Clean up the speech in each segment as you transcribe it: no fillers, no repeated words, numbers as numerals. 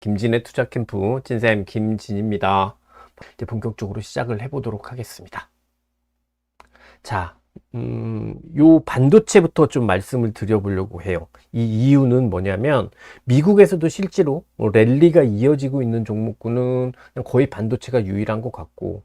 김진의 투자 캠프 진쌤 김진입니다. 이제 본격적으로 시작을 해보도록 하겠습니다. 자, 요 반도체부터 좀 말씀을 드려보려고 해요. 이 이유는 뭐냐면 미국에서도 실제로 랠리가 이어지고 있는 종목군은 그냥 거의 반도체가 유일한 것 같고,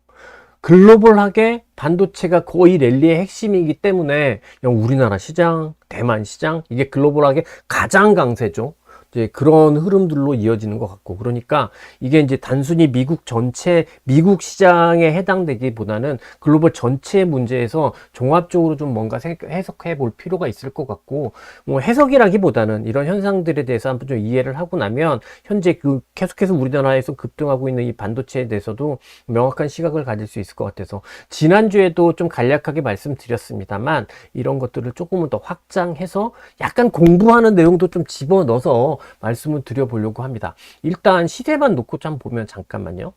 글로벌하게 반도체가 거의 랠리의 핵심이기 때문에 그냥 우리나라 시장, 대만 시장, 이게 글로벌하게 가장 강세죠. 이제 그런 흐름들로 이어지는 것 같고, 그러니까 이게 이제 단순히 미국 전체, 미국 시장에 해당되기보다는 글로벌 전체의 문제에서 종합적으로 좀 뭔가 해석해 볼 필요가 있을 것 같고, 뭐 해석이라기보다는 이런 현상들에 대해서 한번 좀 이해를 하고 나면 현재 계속해서 우리나라에서 급등하고 있는 이 반도체에 대해서도 명확한 시각을 가질 수 있을 것 같아서, 지난주에도 좀 간략하게 말씀드렸습니다만 이런 것들을 조금은 더 확장해서 약간 공부하는 내용도 좀 집어넣어서 말씀을 드려보려고 합니다. 일단 시세만 놓고 좀 보면, 잠깐만요.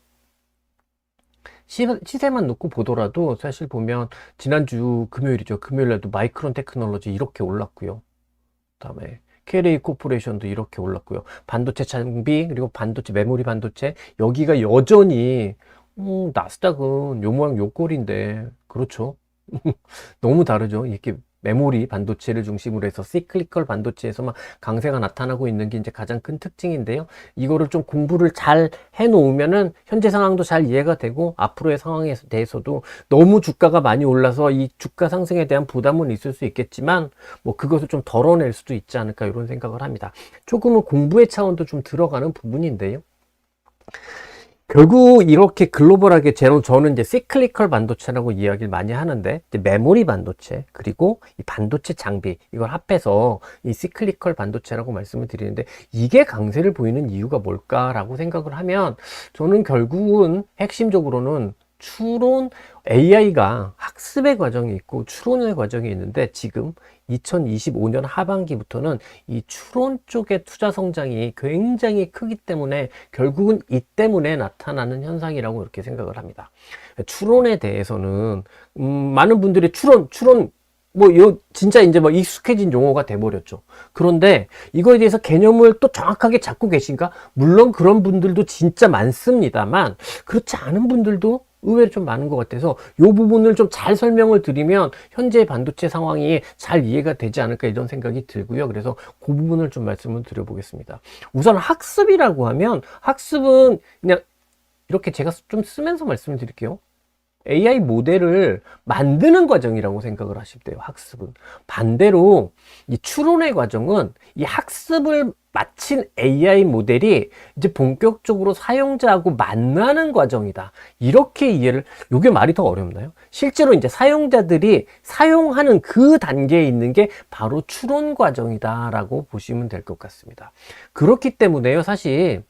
시세만 놓고 보더라도 사실 보면 지난주 금요일이죠. 금요일에도 마이크론 테크놀로지 이렇게 올랐고요. 그다음에 KLA 코퍼레이션도 이렇게 올랐고요. 반도체 장비, 그리고 반도체, 메모리 반도체, 여기가 여전히 나스닥은 요 모양 요 꼴인데, 그렇죠. 너무 다르죠. 이렇게 메모리 반도체를 중심으로 해서 시클리컬 반도체에서만 강세가 나타나고 있는 게 이제 가장 큰 특징인데요. 이거를 좀 공부를 잘 해놓으면은 현재 상황도 잘 이해가 되고, 앞으로의 상황에 대해서도 너무 주가가 많이 올라서 이 주가 상승에 대한 부담은 있을 수 있겠지만, 뭐 그것을 좀 덜어낼 수도 있지 않을까, 이런 생각을 합니다. 조금은 공부의 차원도 좀 들어가는 부분인데요. 결국 이렇게 글로벌하게 저는 이제 시클리컬 반도체라고 이야기를 많이 하는데, 이제 메모리 반도체 그리고 이 반도체 장비, 이걸 합해서 이 시클리컬 반도체라고 말씀을 드리는데, 이게 강세를 보이는 이유가 뭘까라고 생각을 하면, 저는 결국은 핵심적으로는 추론, AI가 학습의 과정이 있고 추론의 과정이 있는데, 지금 2025년 하반기부터는 이 추론 쪽의 투자 성장이 굉장히 크기 때문에 결국은 이 때문에 나타나는 현상이라고 이렇게 생각을 합니다. 추론에 대해서는 많은 분들이 추론 뭐 진짜 이제 뭐 익숙해진 용어가 돼버렸죠. 그런데 이거에 대해서 개념을 또 정확하게 잡고 계신가? 물론 그런 분들도 진짜 많습니다만, 그렇지 않은 분들도 의외로 좀 많은 것 같아서 이 부분을 좀 잘 설명을 드리면 현재 반도체 상황이 잘 이해가 되지 않을까, 이런 생각이 들고요. 그래서 그 부분을 좀 말씀을 드려보겠습니다. 우선 학습이라고 하면, 학습은 그냥 이렇게 제가 좀 쓰면서 말씀을 드릴게요. AI 모델을 만드는 과정이라고 생각을 하시면 돼요. 학습은. 반대로 이 추론의 과정은 이 학습을 마친 AI 모델이 이제 본격적으로 사용자하고 만나는 과정이다. 이렇게 이해를, 이게 말이 더 어렵나요? 실제로 이제 사용자들이 사용하는 그 단계에 있는 게 바로 추론 과정이다라고 보시면 될 것 같습니다. 그렇기 때문에요, 사실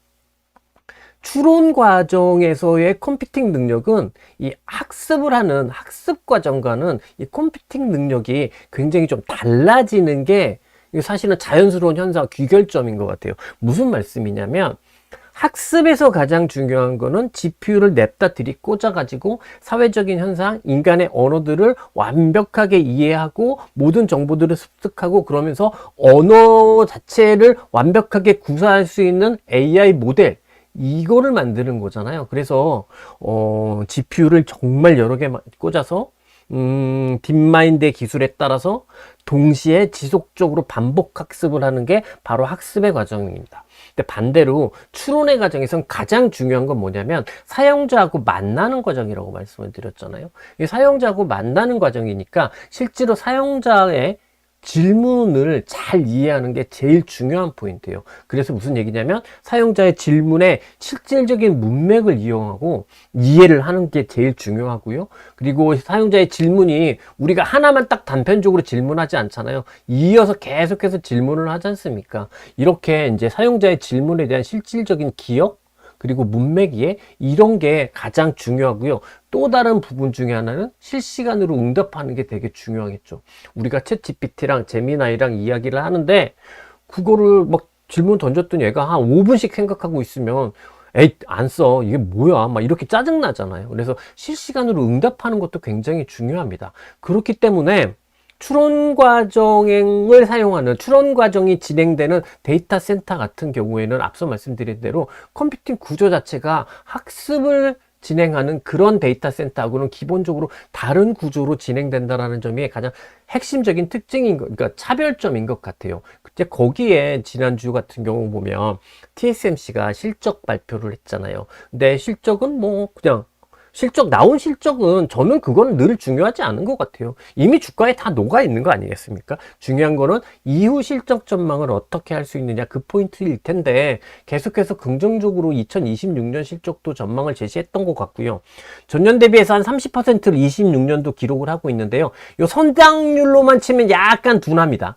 추론 과정에서의 컴퓨팅 능력은 이 학습을 하는 학습 과정과는 이 컴퓨팅 능력이 굉장히 좀 달라지는 게 사실은 자연스러운 현상, 귀결점인 것 같아요. 무슨 말씀이냐면, 학습에서 가장 중요한 거는 GPU를 냅다 들이꽂아 가지고 사회적인 현상, 인간의 언어들을 완벽하게 이해하고 모든 정보들을 습득하고, 그러면서 언어 자체를 완벽하게 구사할 수 있는 AI 모델, 이거를 만드는 거잖아요. 그래서 GPU를 정말 여러 개 꽂아서 딥마인드의 기술에 따라서 동시에 지속적으로 반복 학습을 하는 게 바로 학습의 과정입니다. 근데 반대로 추론의 과정에서는 가장 중요한 건 뭐냐면, 사용자하고 만나는 과정이라고 말씀을 드렸잖아요. 이 사용자하고 만나는 과정이니까 실제로 사용자의 질문을 잘 이해하는 게 제일 중요한 포인트예요. 그래서 무슨 얘기냐면, 사용자의 질문에 실질적인 문맥을 이용하고 이해를 하는 게 제일 중요하고요. 그리고 사용자의 질문이 우리가 하나만 딱 단편적으로 질문하지 않잖아요. 이어서 계속해서 질문을 하지 않습니까? 이렇게 이제 사용자의 질문에 대한 실질적인 기억, 그리고 문맥 이해, 이런 게 가장 중요하고요. 또 다른 부분 중에 하나는 실시간으로 응답하는 게 되게 중요하겠죠. 우리가 챗 GPT랑 제미나이랑 이야기를 하는데, 그거를 막 질문 던졌더니 얘가 한 5분씩 생각하고 있으면, 에이, 안 써. 이게 뭐야. 막 이렇게 짜증나잖아요. 그래서 실시간으로 응답하는 것도 굉장히 중요합니다. 그렇기 때문에 추론 과정을 사용하는, 추론 과정이 진행되는 데이터 센터 같은 경우에는 앞서 말씀드린 대로 컴퓨팅 구조 자체가 학습을 진행하는 그런 데이터 센터하고는 기본적으로 다른 구조로 진행된다라는 점이 가장 핵심적인 특징인 것, 그러니까 차별점인 것 같아요. 그때 거기에 지난주 같은 경우 보면 TSMC가 실적 발표를 했잖아요. 근데 실적은 뭐 그냥 나온 실적은 저는 그건 늘 중요하지 않은 것 같아요. 이미 주가에 다 녹아 있는 거 아니겠습니까? 중요한 거는 이후 실적 전망을 어떻게 할 수 있느냐, 그 포인트일 텐데 계속해서 긍정적으로 2026년 실적도 전망을 제시했던 것 같고요. 전년 대비해서 한 30%를 26년도 기록을 하고 있는데요. 이 성장률로만 치면 약간 둔합니다.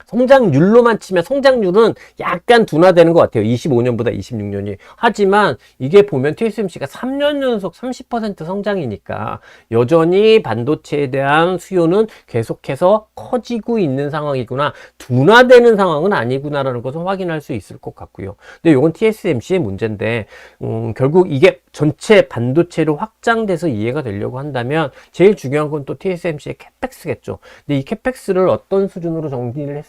성장률로만 치면 성장률은 약간 둔화되는 것 같아요. 25년보다 26년이. 하지만 이게 보면 TSMC가 3년 연속 30% 성장이니까 여전히 반도체에 대한 수요는 계속해서 커지고 있는 상황이구나. 둔화되는 상황은 아니구나라는 것을 확인할 수 있을 것 같고요. 근데 이건 TSMC의 문제인데 결국 이게 전체 반도체로 확장돼서 이해가 되려고 한다면 제일 중요한 건 또 TSMC의 캐펙스겠죠. 근데 이 캐펙스를 어떤 수준으로 정리를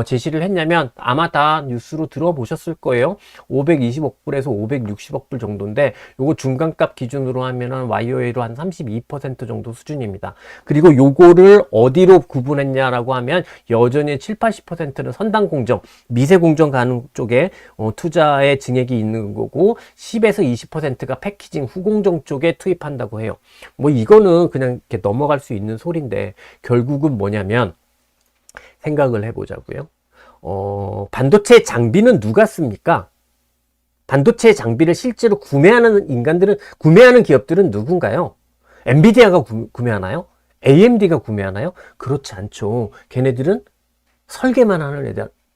제시를 했냐면 아마 다 뉴스로 들어보셨을 거예요. 520억 불에서 560억 불 정도인데 요거 중간값 기준으로 하면은 YOA로 한 32% 정도 수준입니다. 그리고 요거를 어디로 구분했냐라고 하면 여전히 7, 80%는 선단 공정, 미세 공정 가는 쪽에 투자의 증액이 있는 거고 10에서 20%가 패키징 후공정 쪽에 투입한다고 해요. 뭐 이거는 그냥 이렇게 넘어갈 수 있는 소리인데 결국은 뭐냐면 생각을 해보자고요. 반도체 장비는 누가 씁니까? 반도체 장비를 실제로 구매하는 구매하는 기업들은 누군가요? 엔비디아가 구매하나요? AMD가 구매하나요? 그렇지 않죠. 걔네들은 설계만 하는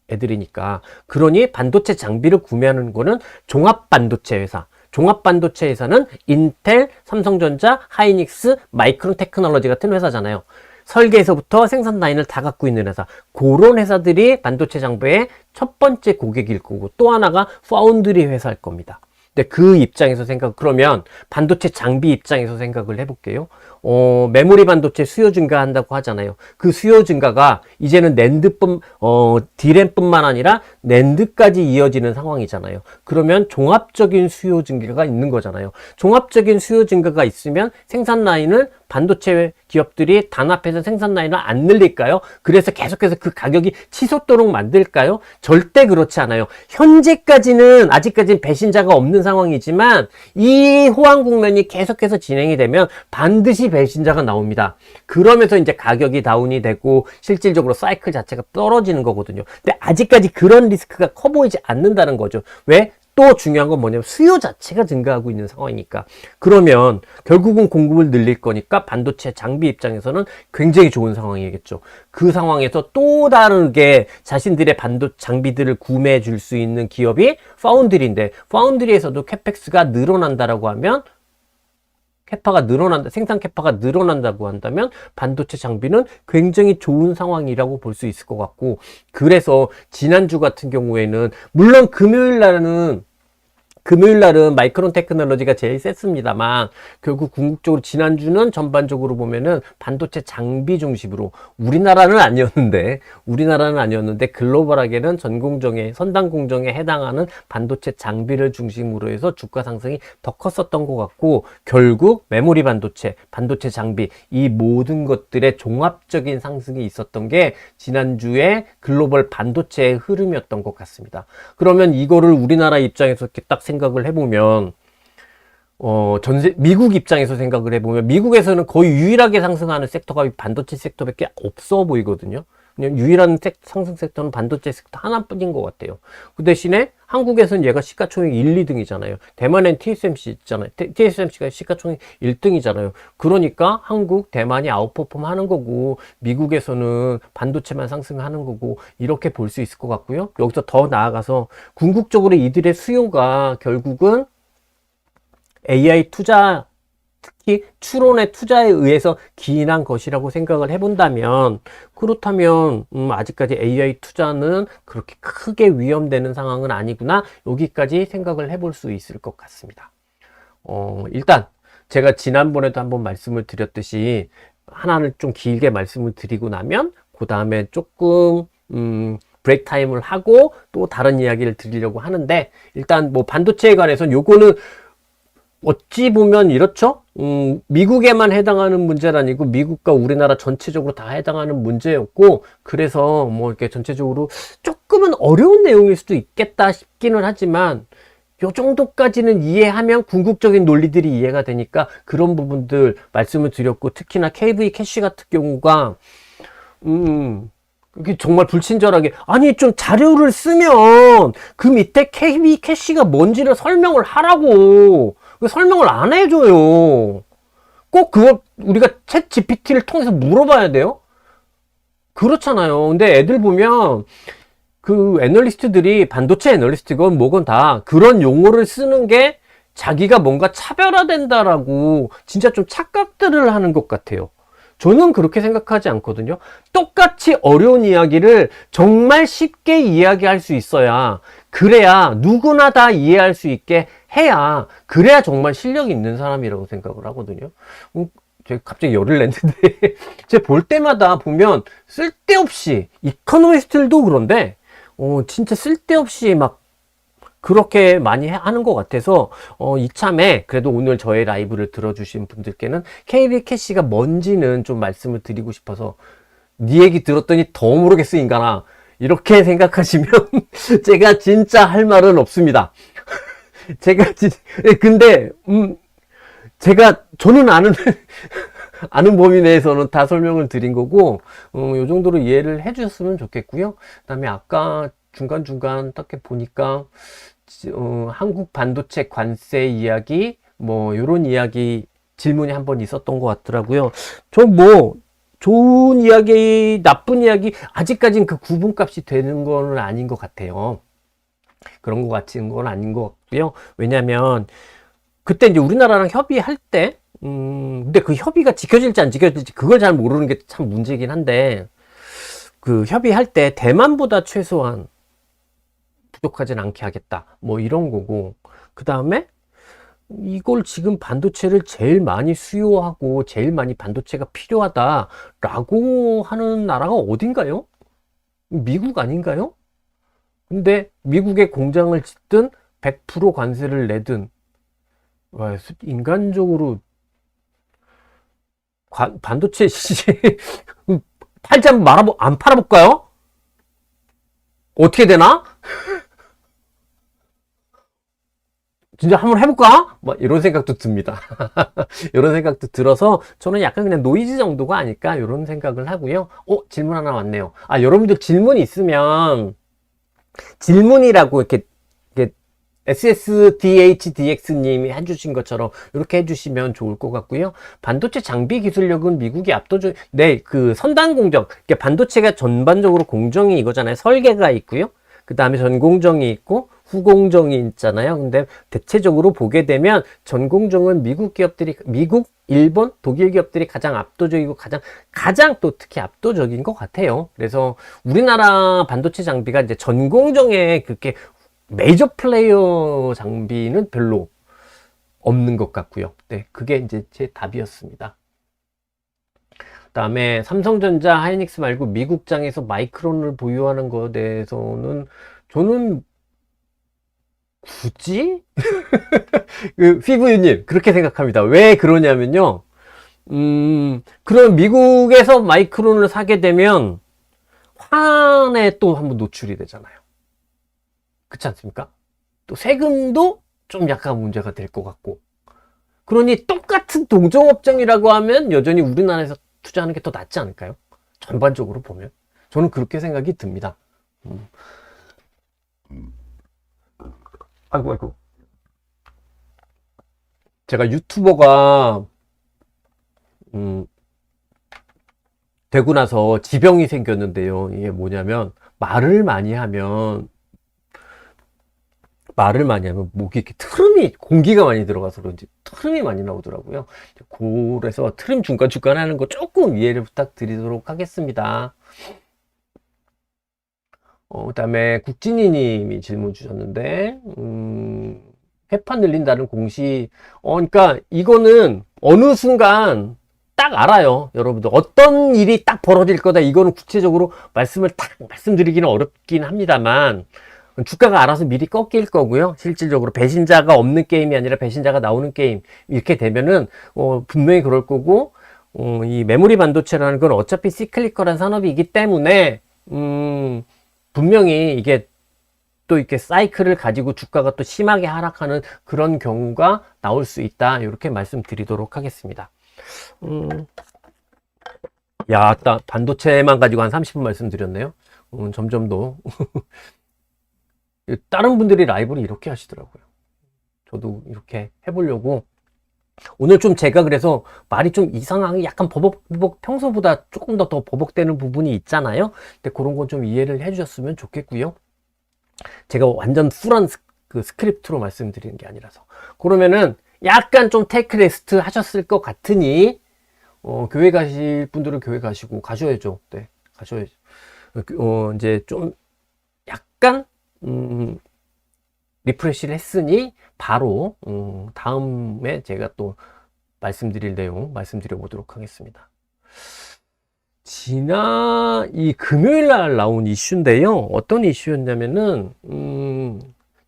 애들이니까. 그러니 반도체 장비를 구매하는 거는 종합반도체 회사. 종합반도체 회사는 인텔, 삼성전자, 하이닉스, 마이크론 테크놀로지 같은 회사잖아요. 설계에서부터 생산 라인을 다 갖고 있는 회사. 그런 회사들이 반도체 장비의 첫 번째 고객일 거고 또 하나가 파운드리 회사일 겁니다. 근데 그 입장에서 그러면 반도체 장비 입장에서 생각을 해볼게요. 메모리 반도체 수요 증가한다고 하잖아요. 그 수요 증가가 이제는 디램뿐만 아니라 낸드까지 이어지는 상황이잖아요. 그러면 종합적인 수요 증가가 있는 거잖아요. 종합적인 수요 증가가 있으면 생산 라인을 반도체 기업들이 단합해서 생산 라인을 안 늘릴까요? 그래서 계속해서 그 가격이 치솟도록 만들까요? 절대 그렇지 않아요. 현재까지는 아직까지는 배신자가 없는 상황이지만 이 호황 국면이 계속해서 진행이 되면 반드시 배신자가 나옵니다. 그러면서 이제 가격이 다운이 되고 실질적으로 사이클 자체가 떨어지는 거거든요. 근데 아직까지 그런 리스크가 커 보이지 않는다는 거죠. 왜? 또 중요한 건 뭐냐면 수요 자체가 증가하고 있는 상황이니까. 그러면 결국은 공급을 늘릴 거니까 반도체 장비 입장에서는 굉장히 좋은 상황이겠죠. 그 상황에서 또 다르게 자신들의 반도체 장비들을 구매해 줄 수 있는 기업이 파운드리인데 파운드리에서도 캐펙스가 늘어난다라고 하면 생산 캐파가 늘어난다고 한다면 반도체 장비는 굉장히 좋은 상황이라고 볼 수 있을 것 같고, 그래서 지난주 같은 경우에는 물론 금요일 날은 마이크론 테크놀로지가 제일 셌습니다만 결국 궁극적으로 지난주는 전반적으로 보면은 반도체 장비 중심으로 우리나라는 아니었는데 글로벌하게는 선단 공정에 해당하는 반도체 장비를 중심으로 해서 주가 상승이 더 컸었던 것 같고, 결국 메모리 반도체 장비 이 모든 것들의 종합적인 상승이 있었던 게 지난주에 글로벌 반도체의 흐름이었던 것 같습니다. 그러면 이거를 우리나라 입장에서 이렇게 딱 생각을 해보면 미국 입장에서 생각을 해보면 미국에서는 거의 유일하게 상승하는 섹터가 반도체 섹터밖에 없어 보이거든요. 그냥 유일한 상승 섹터는 반도체 섹터 하나뿐인 것 같아요. 그 대신에 한국에서는 얘가 시가총액 1, 2등이잖아요. 대만엔 TSMC 있잖아요. TSMC가 시가총액 1등이잖아요. 그러니까 한국, 대만이 아웃퍼폼 하는 거고 미국에서는 반도체만 상승하는 거고 이렇게 볼 수 있을 것 같고요. 여기서 더 나아가서 궁극적으로 이들의 수요가 결국은 AI 투자, 특히 추론의 투자에 의해서 기인한 것이라고 생각을 해본다면, 그렇다면 아직까지 AI 투자는 그렇게 크게 위험되는 상황은 아니구나, 여기까지 생각을 해볼 수 있을 것 같습니다. 일단 제가 지난번에도 한번 말씀을 드렸듯이 하나를 좀 길게 말씀을 드리고 나면 그 다음에 조금 브레이크 타임을 하고 또 다른 이야기를 드리려고 하는데, 일단 뭐 반도체에 관해서는 요거는 어찌 보면 이렇죠. 미국에만 해당하는 문제는 아니고 미국과 우리나라 전체적으로 다 해당하는 문제였고, 그래서 뭐 이렇게 전체적으로 조금은 어려운 내용일 수도 있겠다 싶기는 하지만, 요 정도까지는 이해하면 궁극적인 논리들이 이해가 되니까 그런 부분들 말씀을 드렸고, 특히나 KV 캐시 같은 경우가 이게 정말 불친절하게, 아니 좀 자료를 쓰면 그 밑에 KB 캐시가 뭔지를 설명을 하라고. 그 설명을 안 해줘요. 꼭 그걸 우리가 챗 GPT를 통해서 물어봐야 돼요? 그렇잖아요. 근데 애들 보면 그 애널리스트들이, 반도체 애널리스트건 뭐건 다 그런 용어를 쓰는 게 자기가 뭔가 차별화된다라고 진짜 좀 착각들을 하는 것 같아요. 저는 그렇게 생각하지 않거든요. 똑같이 어려운 이야기를 정말 쉽게 이야기할 수 있어야, 그래야 누구나 다 이해할 수 있게 해야, 그래야 정말 실력이 있는 사람이라고 생각을 하거든요. 제가 갑자기 열을 냈는데 제가 볼 때마다 보면 쓸데없이, 이코노미스트들도 그런데 진짜 쓸데없이 막 그렇게 많이 하는 것 같아서 이참에 그래도 오늘 저의 라이브를 들어주신 분들께는 KB 캐시가 뭔지는 좀 말씀을 드리고 싶어서, 네 얘기 들었더니 더 모르겠어 인간아, 이렇게 생각하시면 제가 진짜 할 말은 없습니다. 근데 저는 아는 범위 내에서는 다 설명을 드린 거고, 요 정도로 이해를 해 주셨으면 좋겠고요. 그 다음에 아까 중간중간 딱 보니까 한국 반도체 관세 이야기, 뭐 요런 이야기 질문이 한번 있었던 것 같더라고요. 저 뭐 좋은 이야기, 나쁜 이야기, 아직까지는 그 구분값이 되는 건 아닌 것 같아요. 그런 것 같은 건 아닌 것 같고요. 왜냐면 그때 이제 우리나라랑 협의할 때, 근데 그 협의가 지켜질지 안 지켜질지 그걸 잘 모르는 게 참 문제긴 한데, 그 협의할 때 대만보다 최소한 부족하진 않게 하겠다, 뭐 이런 거고, 그 다음에 이걸 지금 반도체를 제일 많이 수요하고 제일 많이 반도체가 필요하다라고 하는 나라가 어딘가요? 미국 아닌가요? 근데 미국에 공장을 짓든 100% 관세를 내든, 와, 인간적으로 반도체 팔지 한번 안 팔아볼까요? 어떻게 되나? 진짜 한번 해볼까? 뭐 이런 생각도 듭니다. 이런 생각도 들어서 저는 약간 그냥 노이즈 정도가 아닐까 이런 생각을 하고요. 질문 하나 왔네요. 여러분들 질문 있으면 질문이라고 이렇게 SSDHDX님이 해주신 것처럼 이렇게 해주시면 좋을 것 같고요. 반도체 장비 기술력은 미국이 압도적, 네, 그 선단 공정, 반도체가 전반적으로 공정이 이거잖아요. 설계가 있고요. 그 다음에 전공정이 있고 후공정이 있잖아요. 근데 대체적으로 보게 되면 전공정은 미국 기업들이, 미국, 일본, 독일 기업들이 가장 압도적이고 가장 또 특히 압도적인 것 같아요. 그래서 우리나라 반도체 장비가 이제 전공정에 그렇게 메이저 플레이어 장비는 별로 없는 것 같고요. 네, 그게 이제 제 답이었습니다. 그 다음에 삼성전자, 하이닉스 말고 미국장에서 마이크론을 보유하는 것에 대해서는 저는 굳이? 피부유님, 그렇게 생각합니다. 왜 그러냐면요. 그럼 미국에서 마이크론을 사게 되면 환에 또 한번 노출이 되잖아요. 그렇지 않습니까? 또 세금도 좀 약간 문제가 될 것 같고. 그러니 똑같은 동종업종이라고 하면 여전히 우리나라에서 투자하는 게 더 낫지 않을까요? 전반적으로 보면. 저는 그렇게 생각이 듭니다. 아이고. 제가 유튜버가, 되고 나서 지병이 생겼는데요. 이게 뭐냐면, 말을 많이 하면 목이 이렇게 트름이, 공기가 많이 들어가서 그런지 트름이 많이 나오더라고요. 그래서 트림 중간중간 하는 거 조금 이해를 부탁드리도록 하겠습니다. 그 다음에 국진이 님이 질문 주셨는데, 회파 늘린다는 공식, 그러니까 이거는 어느 순간 딱 알아요. 여러분들 어떤 일이 딱 벌어질 거다, 이거는 구체적으로 말씀을 딱 말씀드리기는 어렵긴 합니다만, 주가가 알아서 미리 꺾일 거고요. 실질적으로 배신자가 없는 게임이 아니라 배신자가 나오는 게임, 이렇게 되면은 분명히 그럴 거고, 이 메모리 반도체라는 건 어차피 시클리컬한 산업이기 때문에 분명히 이게 또 이렇게 사이클을 가지고 주가가 또 심하게 하락하는 그런 경우가 나올 수 있다, 이렇게 말씀드리도록 하겠습니다. 야, 딱 반도체만 가지고 한 30분 말씀드렸네요. 점점 더 다른 분들이 라이브를 이렇게 하시더라고요. 저도 이렇게 해보려고. 오늘 좀 제가 그래서 말이 좀 이상하게 약간 버벅버벅, 평소보다 조금 더 버벅대는 부분이 있잖아요. 근데 그런 건 좀 이해를 해주셨으면 좋겠고요. 제가 완전 풀한 그 스크립트로 말씀드리는 게 아니라서. 그러면은 약간 좀 테이크 레스트 하셨을 것 같으니, 교회 가실 분들은 교회 가셔야죠. 네, 가셔야죠. 이제 좀 약간, 리프레시를 했으니, 바로, 다음에 제가 또 말씀드릴 내용 말씀드려 보도록 하겠습니다. 이 금요일 날 나온 이슈인데요. 어떤 이슈였냐면은,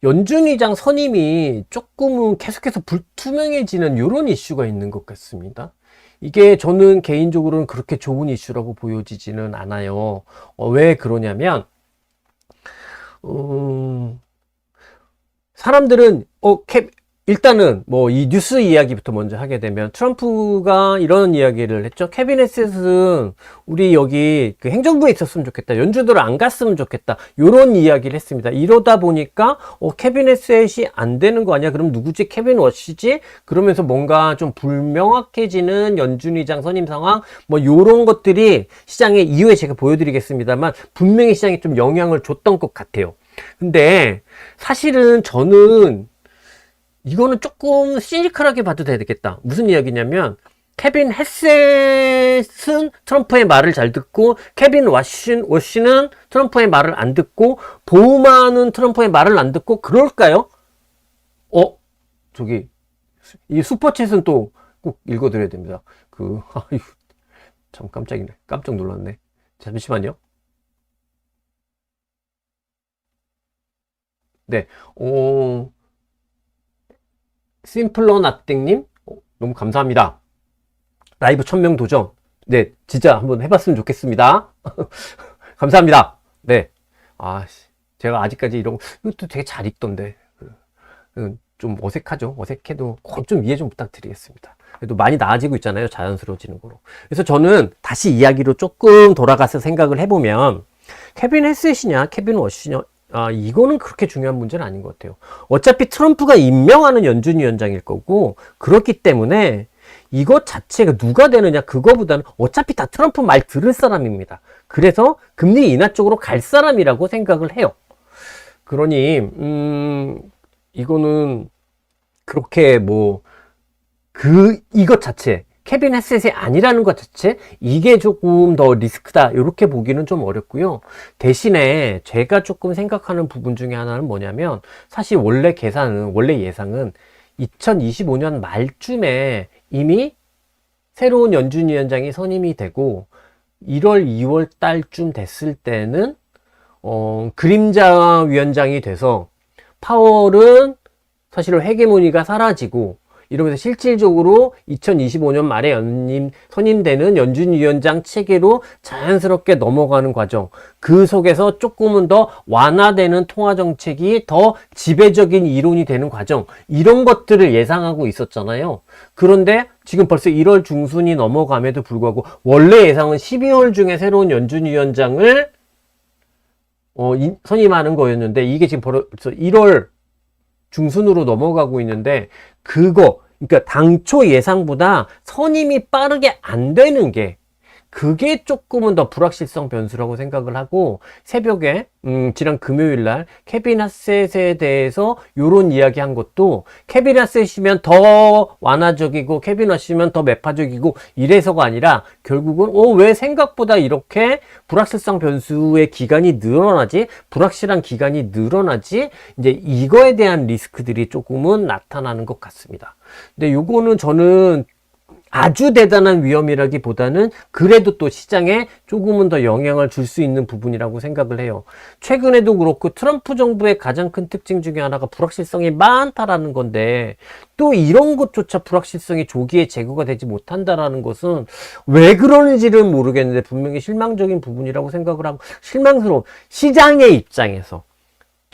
연준의장 선임이 조금은 계속해서 불투명해지는 이런 이슈가 있는 것 같습니다. 이게 저는 개인적으로는 그렇게 좋은 이슈라고 보여지지는 않아요. 왜 그러냐면, 사람들은 일단은 뭐 이 뉴스 이야기부터 먼저 하게 되면, 트럼프가 이런 이야기를 했죠. 케빈 헤셋은 우리 여기 그 행정부에 있었으면 좋겠다, 연주들 안 갔으면 좋겠다, 이런 이야기를 했습니다. 이러다 보니까 케빈 헤셋이 안 되는 거 아니야? 그럼 누구지? 케빈 워시지? 그러면서 뭔가 좀 불명확해지는 연준의장 선임 상황, 뭐 이런 것들이 시장에, 이후에 제가 보여드리겠습니다만, 분명히 시장에 좀 영향을 줬던 것 같아요. 근데 사실은 저는 이거는 조금 시니컬하게 봐도 되겠다. 무슨 이야기냐면, 케빈 헤셋은 트럼프의 말을 잘 듣고, 케빈 워시는 트럼프의 말을 안 듣고, 보우만은 트럼프의 말을 안 듣고, 그럴까요? 저기 이 슈퍼챗은 또 꼭 읽어드려야 됩니다. 아유, 참 깜짝 놀랐네. 잠시만요. 네, 심플러 나띵님, 너무 감사합니다. 라이브 1000명 도전. 네, 진짜 한번 해봤으면 좋겠습니다. 감사합니다. 네. 제가 아직까지 이것도 되게 잘 읽던데. 좀 어색하죠? 어색해도 좀 이해 좀 부탁드리겠습니다. 그래도 많이 나아지고 있잖아요. 자연스러워지는 거로. 그래서 저는 다시 이야기로 조금 돌아가서 생각을 해보면, 케빈 헤셋이냐, 케빈 워시냐, 이거는 그렇게 중요한 문제는 아닌 것 같아요. 어차피 트럼프가 임명하는 연준위원장일 거고, 그렇기 때문에 이것 자체가 누가 되느냐, 그거보다는 어차피 다 트럼프 말 들을 사람입니다. 그래서 금리 인하 쪽으로 갈 사람이라고 생각을 해요. 그러니 이거는 그렇게 이것 자체, 케빈 헤셋이 아니라는 것 자체, 이게 조금 더 리스크다, 이렇게 보기는 좀 어렵고요. 대신에 제가 조금 생각하는 부분 중에 하나는 뭐냐면, 사실 원래 예상은 2025년 말쯤에 이미 새로운 연준위원장이 선임이 되고, 1월, 2월 달쯤 됐을 때는 그림자 위원장이 돼서, 파월은 사실은 헤게모니가 사라지고, 이러면서 실질적으로 2025년 말에 선임되는 연준위원장 체계로 자연스럽게 넘어가는 과정, 그 속에서 조금은 더 완화되는 통화정책이 더 지배적인 이론이 되는 과정, 이런 것들을 예상하고 있었잖아요. 그런데 지금 벌써 1월 중순이 넘어감에도 불구하고, 원래 예상은 12월 중에 새로운 연준위원장을 선임하는 거였는데, 이게 지금 벌써 1월 중순으로 넘어가고 있는데, 그러니까 당초 예상보다 선임이 빠르게 안 되는 게, 그게 조금은 더 불확실성 변수라고 생각을 하고, 새벽에 지난 금요일 날 케빈 하셋에 대해서 요런 이야기 한 것도, 케빈 하셋이면 더 완화적이고 케빈 하셋이면 더 매파적이고 이래서가 아니라, 결국은 왜 생각보다 이렇게 불확실성 변수의 기간이 늘어나지, 불확실한 기간이 늘어나지, 이제 이거에 대한 리스크들이 조금은 나타나는 것 같습니다. 근데 요거는 저는 아주 대단한 위험이라기보다는 그래도 또 시장에 조금은 더 영향을 줄 수 있는 부분이라고 생각을 해요. 최근에도 그렇고 트럼프 정부의 가장 큰 특징 중에 하나가 불확실성이 많다라는 건데, 또 이런 것조차 불확실성이 조기에 제거가 되지 못한다라는 것은 왜 그러는지를 모르겠는데 분명히 실망적인 부분이라고 생각을 하고, 실망스러운 시장의 입장에서,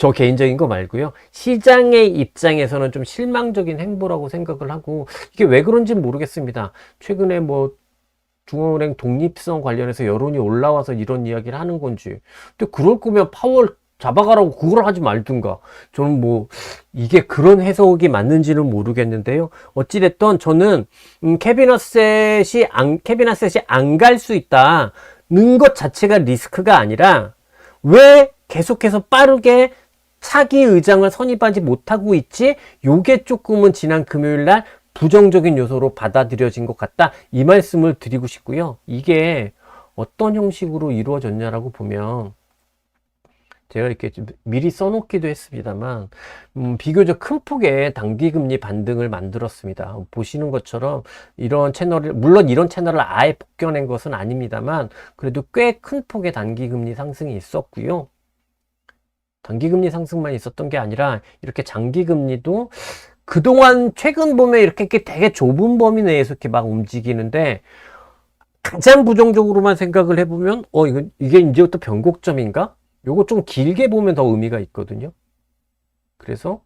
저 개인적인 거 말고요. 시장의 입장에서는 좀 실망적인 행보라고 생각을 하고, 이게 왜 그런지 모르겠습니다. 최근에 뭐 중앙은행 독립성 관련해서 여론이 올라와서 이런 이야기를 하는 건지. 근데 그럴 거면 파월 잡아가라고 그걸 하지 말든가. 저는 뭐 이게 그런 해석이 맞는지는 모르겠는데요. 어찌됐든 저는 케빈 어셋이 안 갈 수 있다는 것 자체가 리스크가 아니라, 왜 계속해서 빠르게 차기 의장을 선임하지 못하고 있지? 요게 조금은 지난 금요일 날 부정적인 요소로 받아들여진 것 같다. 이 말씀을 드리고 싶고요. 이게 어떤 형식으로 이루어졌냐라고 보면, 제가 이렇게 좀 미리 써놓기도 했습니다만, 비교적 큰 폭의 단기금리 반등을 만들었습니다. 보시는 것처럼 이런 채널을, 물론 이런 채널을 아예 벗겨낸 것은 아닙니다만, 그래도 꽤 큰 폭의 단기금리 상승이 있었고요. 단기금리 상승만 있었던 게 아니라 이렇게 장기금리도 그동안 최근 보면 이렇게 되게 좁은 범위 내에서 이렇게 막 움직이는데, 가장 부정적으로만 생각을 해보면 이게 이제부터 변곡점인가? 요거 좀 길게 보면 더 의미가 있거든요. 그래서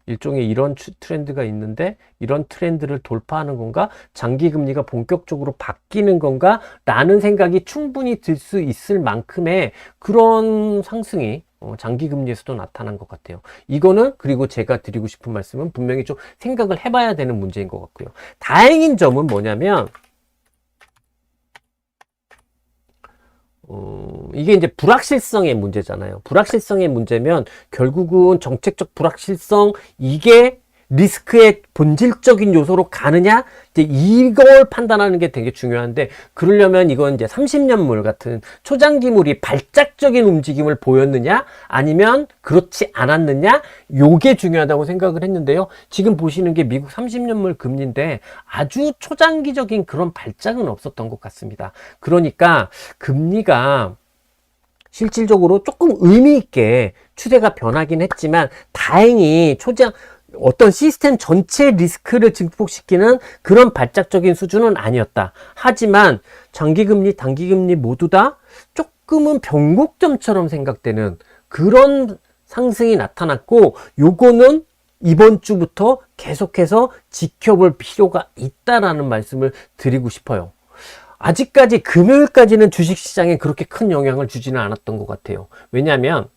일종의 이런 트렌드가 있는데, 이런 트렌드를 돌파하는 건가? 장기금리가 본격적으로 바뀌는 건가? 라는 생각이 충분히 들 수 있을 만큼의 그런 상승이 장기금리에서도 나타난 것 같아요. 이거는, 그리고 제가 드리고 싶은 말씀은 분명히 좀 생각을 해봐야 되는 문제인 것 같고요. 다행인 점은 뭐냐면, 이게 이제 불확실성의 문제잖아요. 불확실성의 문제면 결국은 정책적 불확실성, 이게 리스크의 본질적인 요소로 가느냐? 이제 이걸 판단하는 게 되게 중요한데, 그러려면 이건 이제 30년물 같은 초장기물이 발작적인 움직임을 보였느냐? 아니면 그렇지 않았느냐? 요게 중요하다고 생각을 했는데요. 지금 보시는 게 미국 30년물 금리인데 아주 초장기적인 그런 발작은 없었던 것 같습니다. 그러니까 금리가 실질적으로 조금 의미 있게 추세가 변하긴 했지만, 다행히 어떤 시스템 전체 리스크를 증폭시키는 그런 발작적인 수준은 아니었다. 하지만 장기금리, 단기금리 모두 다 조금은 변곡점처럼 생각되는 그런 상승이 나타났고, 요거는 이번 주부터 계속해서 지켜볼 필요가 있다라는 말씀을 드리고 싶어요. 아직까지 금요일까지는 주식시장에 그렇게 큰 영향을 주지는 않았던 것 같아요. 왜냐하면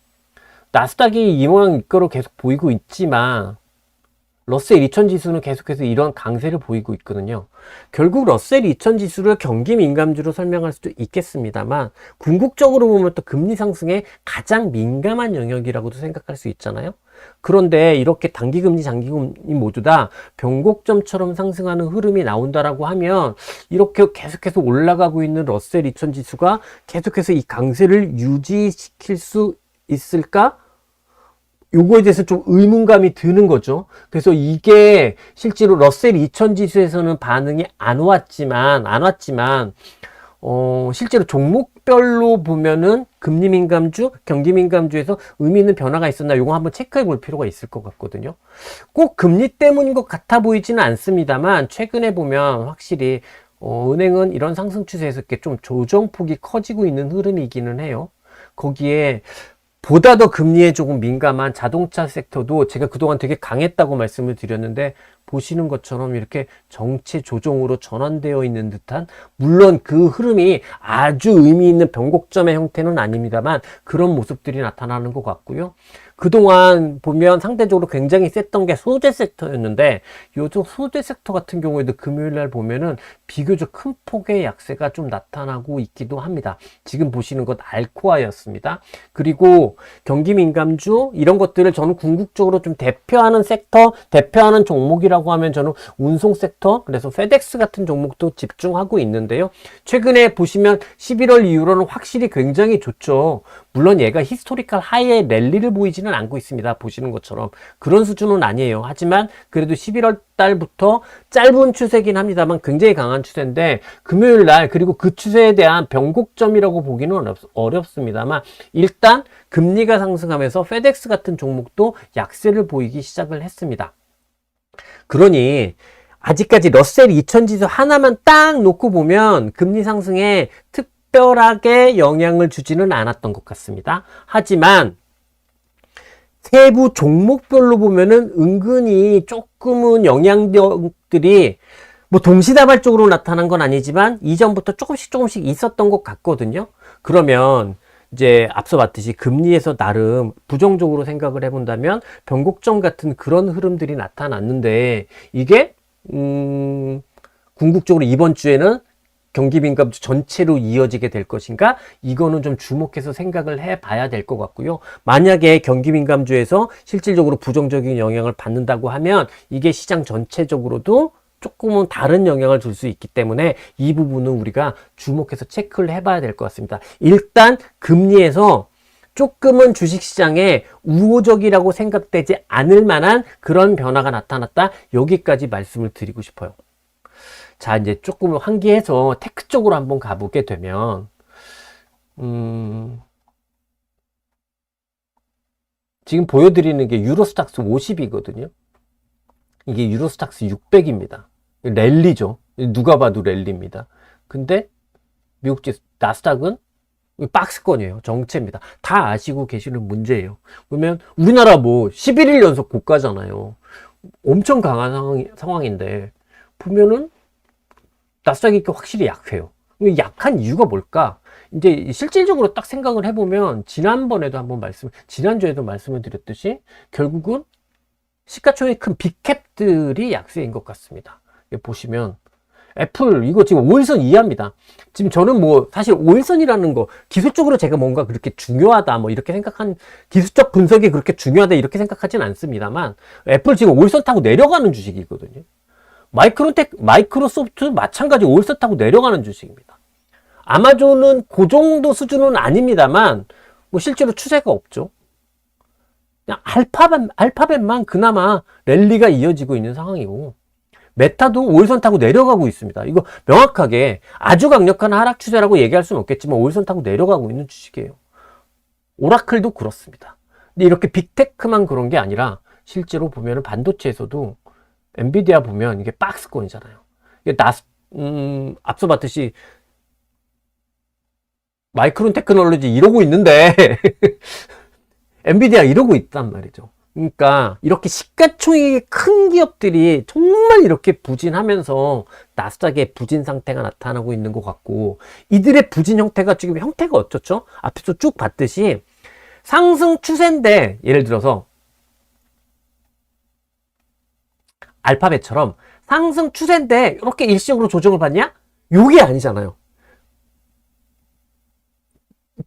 나스닥이 이 모양 이거로 계속 보이고 있지만, 러셀 2000 지수는 계속해서 이런 강세를 보이고 있거든요. 결국 러셀 2000 지수를 경기 민감주로 설명할 수도 있겠습니다만, 궁극적으로 보면 또 금리 상승에 가장 민감한 영역이라고도 생각할 수 있잖아요. 그런데 이렇게 단기금리, 장기금리 모두 다 변곡점처럼 상승하는 흐름이 나온다라고 하면, 이렇게 계속해서 올라가고 있는 러셀 2000 지수가 계속해서 이 강세를 유지시킬 수 있을까? 요거에 대해서 좀 의문감이 드는 거죠. 그래서 이게 실제로 러셀 2000 지수에서는 반응이 안 왔지만, 실제로 종목별로 보면은 금리 민감주, 경기 민감주에서 의미 있는 변화가 있었나, 요거 한번 체크해 볼 필요가 있을 것 같거든요. 꼭 금리 때문인 것 같아 보이지는 않습니다만, 최근에 보면 확실히 은행은 이런 상승 추세에서 이렇게 좀 조정폭이 커지고 있는 흐름이기는 해요. 거기에 보다 더 금리에 조금 민감한 자동차 섹터도 제가 그동안 되게 강했다고 말씀을 드렸는데, 보시는 것처럼 이렇게 정체 조정으로 전환되어 있는 듯한, 물론 그 흐름이 아주 의미 있는 변곡점의 형태는 아닙니다만 그런 모습들이 나타나는 것 같고요. 그동안 보면 상대적으로 굉장히 셌던 게 소재 섹터였는데, 요즘 소재 섹터 같은 경우에도 금요일 날 보면은 비교적 큰 폭의 약세가 좀 나타나고 있기도 합니다. 지금 보시는 것 알코아였습니다. 그리고 경기 민감주, 이런 것들을 저는 궁극적으로 좀 대표하는 섹터, 대표하는 종목이라고 하면 저는 운송 섹터, 그래서 페덱스 같은 종목도 집중하고 있는데요. 최근에 보시면 11월 이후로는 확실히 굉장히 좋죠. 물론 얘가 히스토리컬 하이의 랠리를 보이지는 나타나지는 않고 있습니다. 보시는 것처럼 그런 수준은 아니에요. 하지만 그래도 11월 달부터 짧은 추세긴 합니다만 굉장히 강한 추세인데 금요일 날 그리고 그 추세에 대한 변곡점이라고 보기는 어렵습니다만 일단 금리가 상승하면서 페덱스 같은 종목도 약세를 보이기 시작을 했습니다. 그러니 아직까지 러셀 2000 지수 하나만 딱 놓고 보면 금리 상승에 특별하게 영향을 주지는 않았던 것 같습니다. 하지만 세부 종목별로 보면은 은근히 조금은 영향력들이 뭐 동시다발적으로 나타난 건 아니지만 이전부터 조금씩 있었던 것 같거든요. 그러면 이제 앞서 봤듯이 금리에서 나름 부정적으로 생각을 해본다면 변곡점 같은 그런 흐름들이 나타났는데 이게 궁극적으로 이번 주에는 경기민감주 전체로 이어지게 될 것인가? 이거는 좀 주목해서 생각을 해봐야 될 것 같고요. 만약에 경기민감주에서 실질적으로 부정적인 영향을 받는다고 하면 이게 시장 전체적으로도 조금은 다른 영향을 줄 수 있기 때문에 이 부분은 우리가 주목해서 체크를 해봐야 될 것 같습니다. 일단 금리에서 조금은 주식시장에 우호적이라고 생각되지 않을 만한 그런 변화가 나타났다. 여기까지 말씀을 드리고 싶어요. 자, 이제 조금 환기해서 테크 쪽으로 한번 가보게 되면 지금 보여드리는 게 유로스탁스 50이거든요. 이게 유로스탁스 600입니다. 랠리죠. 누가 봐도 랠리입니다. 근데 미국 지수 나스닥은 박스권이에요. 정체입니다. 다 아시고 계시는 문제예요. 그러면 우리나라 뭐 11일 연속 고가잖아요. 엄청 강한 상황인데 보면은 나스닥이 확실히 약해요. 약한 이유가 뭘까? 이제 실질적으로 딱 생각을 해보면 지난주에도 말씀을 드렸듯이 결국은 시가총액 큰 빅캡들이 약세인 것 같습니다. 보시면 애플 이거 지금 5일선 이하입니다. 지금 저는 뭐 사실 5일선이라는 거 기술적으로 제가 뭔가 그렇게 중요하다 뭐 이렇게 생각한 기술적 분석이 그렇게 중요하다 이렇게 생각하진 않습니다만 애플 지금 5일선 타고 내려가는 주식이거든요. 마이크로소프트 마찬가지 5일선 타고 내려가는 주식입니다. 아마존은 그 정도 수준은 아닙니다만 뭐 실제로 추세가 없죠. 그냥 알파벳만 그나마 랠리가 이어지고 있는 상황이고 메타도 5일선 타고 내려가고 있습니다. 이거 명확하게 아주 강력한 하락 추세라고 얘기할 수는 없겠지만 5일선 타고 내려가고 있는 주식이에요. 오라클도 그렇습니다. 근데 이렇게 빅테크만 그런 게 아니라 실제로 보면은 반도체에서도 엔비디아 보면 이게 박스권이잖아요. 이게 앞서 봤듯이 마이크론 테크놀로지 이러고 있는데 엔비디아 이러고 있단 말이죠. 그러니까 이렇게 시가총액이 큰 기업들이 정말 이렇게 부진하면서 나스닥의 부진 상태가 나타나고 있는 것 같고 이들의 부진 형태가 지금 형태가 어쩌죠? 앞에서 쭉 봤듯이 상승 추세인데 예를 들어서 알파벳처럼 상승 추세인데 이렇게 일시적으로 조정을 받냐? 요게 아니잖아요.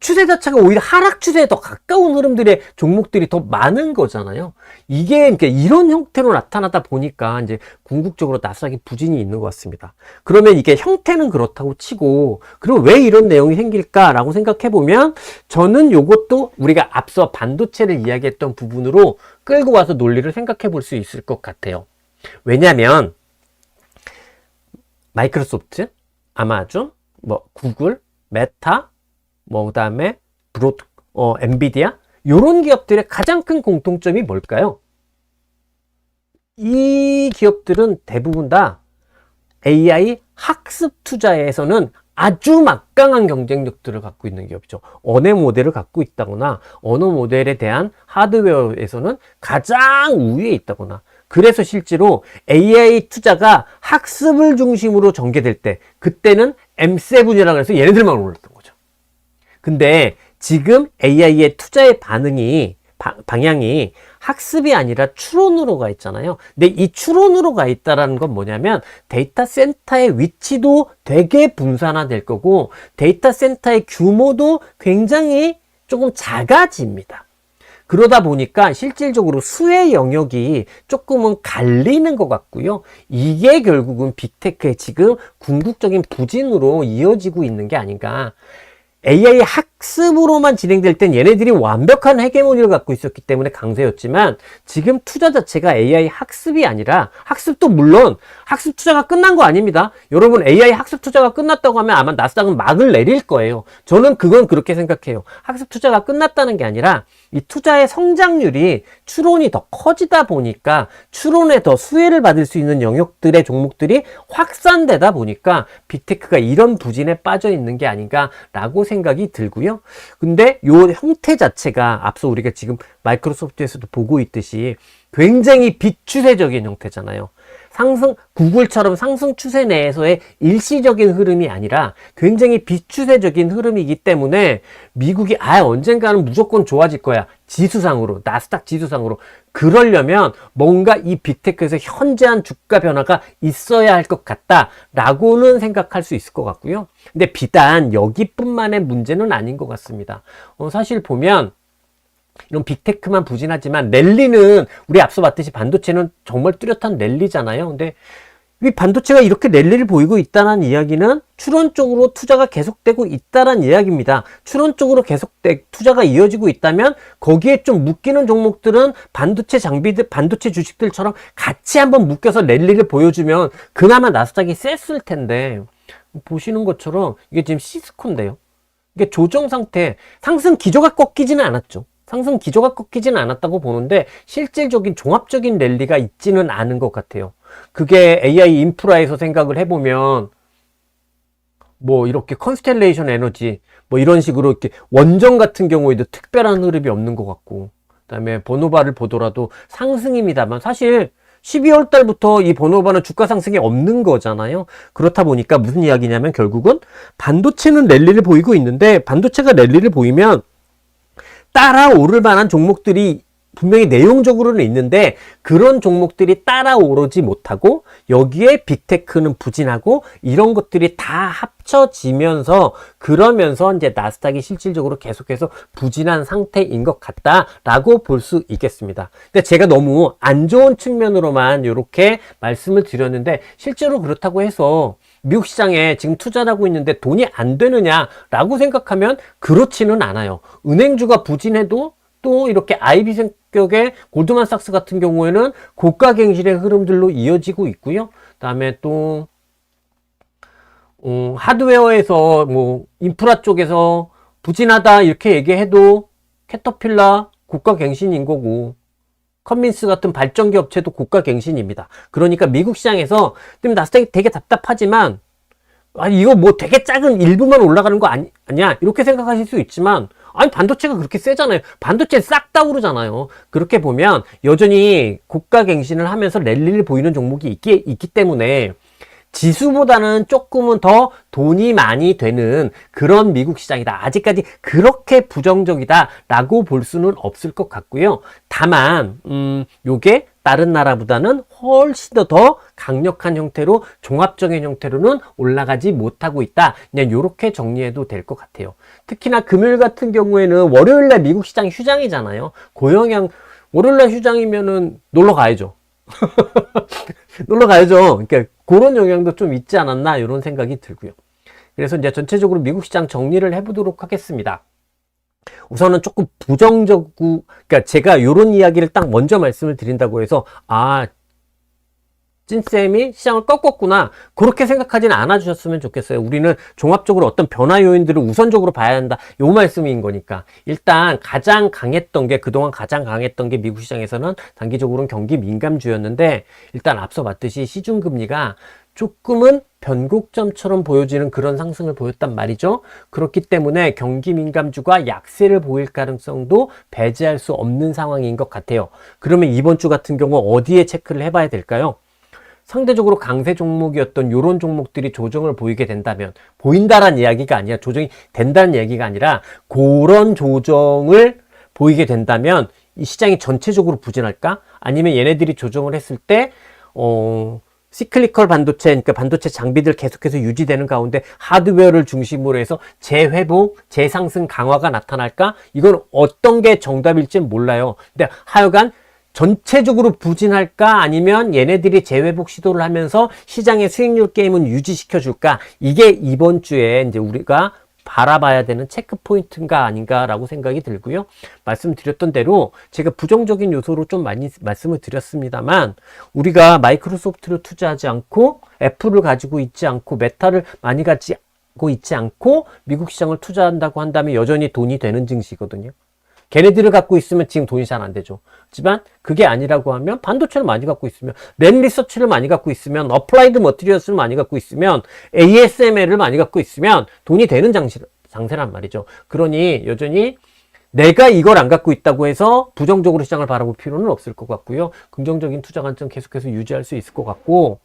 추세 자체가 오히려 하락 추세에 더 가까운 흐름들의 종목들이 더 많은 거잖아요. 이게 그러니까 이런 형태로 나타나다 보니까 이제 궁극적으로 나스닥이 부진이 있는 것 같습니다. 그러면 이게 형태는 그렇다고 치고 그럼 왜 이런 내용이 생길까라고 생각해 보면 저는 요것도 우리가 앞서 반도체를 이야기했던 부분으로 끌고 와서 논리를 생각해 볼 수 있을 것 같아요. 왜냐하면 마이크로소프트, 아마존, 뭐 구글, 메타 뭐 그다음에 엔비디아 이런 기업들의 가장 큰 공통점이 뭘까요? 이 기업들은 대부분 다 AI 학습 투자에서는 아주 막강한 경쟁력들을 갖고 있는 기업이죠. 어느 모델을 갖고 있다거나 어느 모델에 대한 하드웨어에서는 가장 우위에 있다거나 그래서 실제로 AI 투자가 학습을 중심으로 전개될 때 그때는 M7이라고 해서 얘네들만 올랐던 거죠. 근데 지금 AI의 투자의 방향이 학습이 아니라 추론으로 가 있잖아요. 근데 이 추론으로 가 있다는 건 뭐냐면 데이터 센터의 위치도 되게 분산화될 거고 데이터 센터의 규모도 굉장히 조금 작아집니다. 그러다 보니까 실질적으로 수혜 영역이 조금은 갈리는 것 같고요. 이게 결국은 빅테크의 지금 궁극적인 부진으로 이어지고 있는 게 아닌가. AI 학습으로만 진행될 땐 얘네들이 완벽한 헤게모니를 갖고 있었기 때문에 강세였지만 지금 투자 자체가 AI 학습이 아니라 학습도 물론 학습 투자가 끝난 거 아닙니다. 여러분 AI 학습 투자가 끝났다고 하면 아마 나스닥은 막을 내릴 거예요. 저는 그건 그렇게 생각해요. 학습 투자가 끝났다는 게 아니라 이 투자의 성장률이 추론이 더 커지다 보니까 추론에 더 수혜를 받을 수 있는 영역들의 종목들이 확산되다 보니까 빅테크가 이런 부진에 빠져 있는 게 아닌가라고 생각이 들고요. 근데 요 형태 자체가 앞서 우리가 지금 마이크로소프트에서도 보고 있듯이 굉장히 비추세적인 형태잖아요. 구글처럼 상승 추세 내에서의 일시적인 흐름이 아니라 굉장히 비추세적인 흐름이기 때문에 미국이 언젠가는 무조건 좋아질 거야. 지수상으로, 나스닥 지수상으로. 그러려면 뭔가 이 빅테크에서 현재한 주가 변화가 있어야 할 것 같다라고는 생각할 수 있을 것 같고요. 근데 비단 여기뿐만의 문제는 아닌 것 같습니다. 사실 보면 이런 빅테크만 부진하지만 랠리는 우리 앞서 봤듯이 반도체는 정말 뚜렷한 랠리잖아요. 근데 이 반도체가 이렇게 랠리를 보이고 있다는 이야기는 추론 쪽으로 투자가 계속되고 있다는 이야기입니다. 추론 쪽으로 투자가 이어지고 있다면 거기에 좀 묶이는 종목들은 반도체 장비들, 반도체 주식들처럼 같이 한번 묶여서 랠리를 보여주면 그나마 나스닥이 셌을 텐데 보시는 것처럼 이게 지금 시스코인데요. 이게 조정 상태, 상승 기조가 꺾이지는 않았죠. 상승 기조가 꺾이지는 않았다고 보는데 실질적인 종합적인 랠리가 있지는 않은 것 같아요. 그게 AI 인프라에서 생각을 해보면 뭐 이렇게 컨스텔레이션 에너지 뭐 이런 식으로 이렇게 원전 같은 경우에도 특별한 흐름이 없는 것 같고, 그다음에 버노바를 보더라도 상승입니다만 사실 12월 달부터 이 버노바는 주가 상승이 없는 거잖아요. 그렇다 보니까 무슨 이야기냐면 결국은 반도체는 랠리를 보이고 있는데 반도체가 랠리를 보이면 따라오를 만한 종목들이 분명히 내용적으로는 있는데 그런 종목들이 따라오르지 못하고 여기에 빅테크는 부진하고 이런 것들이 다 합쳐지면서 그러면서 이제 나스닥이 실질적으로 계속해서 부진한 상태인 것 같다라고 볼 수 있겠습니다. 근데 제가 너무 안 좋은 측면으로만 이렇게 말씀을 드렸는데 실제로 그렇다고 해서 미국 시장에 지금 투자를 하고 있는데 돈이 안 되느냐라고 생각하면 그렇지는 않아요. 은행주가 부진해도 또 이렇게 IB 성격의 골드만삭스 같은 경우에는 고가 갱신의 흐름들로 이어지고 있고요. 그다음에 또 하드웨어에서 뭐 인프라 쪽에서 부진하다 이렇게 얘기해도 캐터필라 고가 갱신인 거고 컨빈스 같은 발전기 업체도 고가 갱신입니다. 그러니까 미국 시장에서 나스닥이 되게 답답하지만 이거 뭐 되게 작은 일부만 올라가는 거 아니야 이렇게 생각하실 수 있지만 반도체가 그렇게 세잖아요. 반도체 싹 다 오르잖아요. 그렇게 보면 여전히 고가 갱신을 하면서 랠리를 보이는 종목이 있기 때문에 지수보다는 조금은 더 돈이 많이 되는 그런 미국 시장이다. 아직까지 그렇게 부정적이다라고 볼 수는 없을 것 같고요. 다만 요게 다른 나라보다는 훨씬 더 강력한 형태로 종합적인 형태로는 올라가지 못하고 있다. 그냥 이렇게 정리해도 될 것 같아요. 특히나 금요일 같은 경우에는 월요일날 미국 시장이 휴장이잖아요. 고영향 월요일날 휴장이면은 놀러 가야죠. 놀러 가야죠. 그러니까 그런 영향도 좀 있지 않았나 이런 생각이 들고요. 그래서 이제 전체적으로 미국 시장 정리를 해보도록 하겠습니다. 우선은 조금 부정적이고, 그러니까 제가 이런 이야기를 딱 먼저 말씀을 드린다고 해서 찐쌤이 시장을 꺾었구나 그렇게 생각하지는 않아 주셨으면 좋겠어요. 우리는 종합적으로 어떤 변화 요인들을 우선적으로 봐야 한다 요 말씀인 거니까. 일단 그동안 가장 강했던 게 미국 시장에서는 단기적으로는 경기 민감주였는데 일단 앞서 봤듯이 시중금리가 조금은 변곡점처럼 보여지는 그런 상승을 보였단 말이죠. 그렇기 때문에 경기 민감주가 약세를 보일 가능성도 배제할 수 없는 상황인 것 같아요. 그러면 이번 주 같은 경우 어디에 체크를 해봐야 될까요? 상대적으로 강세 종목이었던 이런 종목들이 조정을 보이게 된다면, 보인다란 이야기가 아니라 조정이 된다는 얘기가 아니라 그런 조정을 보이게 된다면 이 시장이 전체적으로 부진할까? 아니면 얘네들이 조정을 했을 때 시클리컬 반도체, 그러니까 반도체 장비들 계속해서 유지되는 가운데 하드웨어를 중심으로 해서 재회복, 재상승 강화가 나타날까? 이건 어떤 게 정답일지는 몰라요. 근데 하여간 전체적으로 부진할까? 아니면 얘네들이 재회복 시도를 하면서 시장의 수익률 게임은 유지시켜 줄까? 이게 이번 주에 이제 우리가 바라봐야 되는 체크 포인트인가 아닌가라고 생각이 들고요. 말씀드렸던 대로 제가 부정적인 요소로 좀 많이 말씀을 드렸습니다만, 우리가 마이크로소프트를 투자하지 않고 애플을 가지고 있지 않고 메타를 많이 가지고 있지 않고 미국 시장을 투자한다고 한다면 여전히 돈이 되는 증시거든요. 걔네들을 갖고 있으면 지금 돈이 잘 안 되죠. 하지만 그게 아니라고 하면 반도체를 많이 갖고 있으면, 랜 리서치를 많이 갖고 있으면, 어플라이드 머티리얼스를 많이 갖고 있으면, ASML을 많이 갖고 있으면 돈이 되는 장세란 말이죠. 그러니 여전히 내가 이걸 안 갖고 있다고 해서 부정적으로 시장을 바라볼 필요는 없을 것 같고요. 긍정적인 투자 관점 계속해서 유지할 수 있을 것 같고,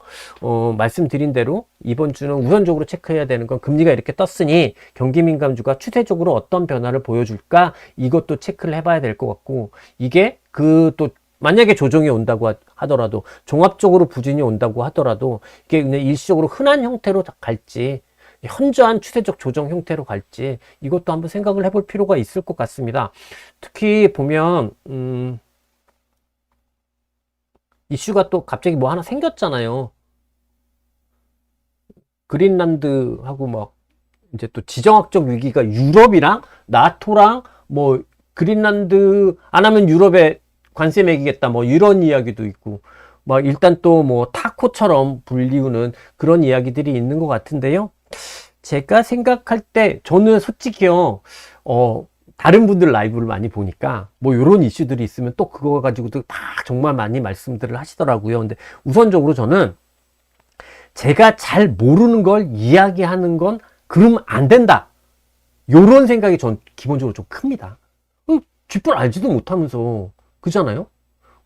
말씀드린 대로 이번 주는 우선적으로 체크해야 되는 건 금리가 이렇게 떴으니 경기 민감주가 추세적으로 어떤 변화를 보여줄까, 이것도 체크를 해봐야 될 것 같고, 이게 또 만약에 조정이 온다고 하더라도, 종합적으로 부진이 온다고 하더라도 이게 그냥 일시적으로 흔한 형태로 갈지, 현저한 추세적 조정 형태로 갈지, 이것도 한번 생각을 해볼 필요가 있을 것 같습니다. 특히 보면 이슈가 또 갑자기 뭐 하나 생겼잖아요. 그린란드하고 막 이제 또 지정학적 위기가 유럽이랑 나토랑 뭐 그린란드 안 하면 유럽에 관세 매기겠다 뭐 이런 이야기도 있고, 막 일단 또 뭐 타코처럼 불리우는 그런 이야기들이 있는 것 같은데요. 제가 생각할 때 저는 솔직히요, 다른 분들 라이브를 많이 보니까 뭐 이런 이슈들이 있으면 또 그거 가지고도 다 정말 많이 말씀들을 하시더라고요. 근데 우선적으로 저는 제가 잘 모르는 걸 이야기하는 건 그러면 안 된다, 요런 생각이 전 기본적으로 좀 큽니다. 쥐뿔 알지도 못하면서, 그잖아요?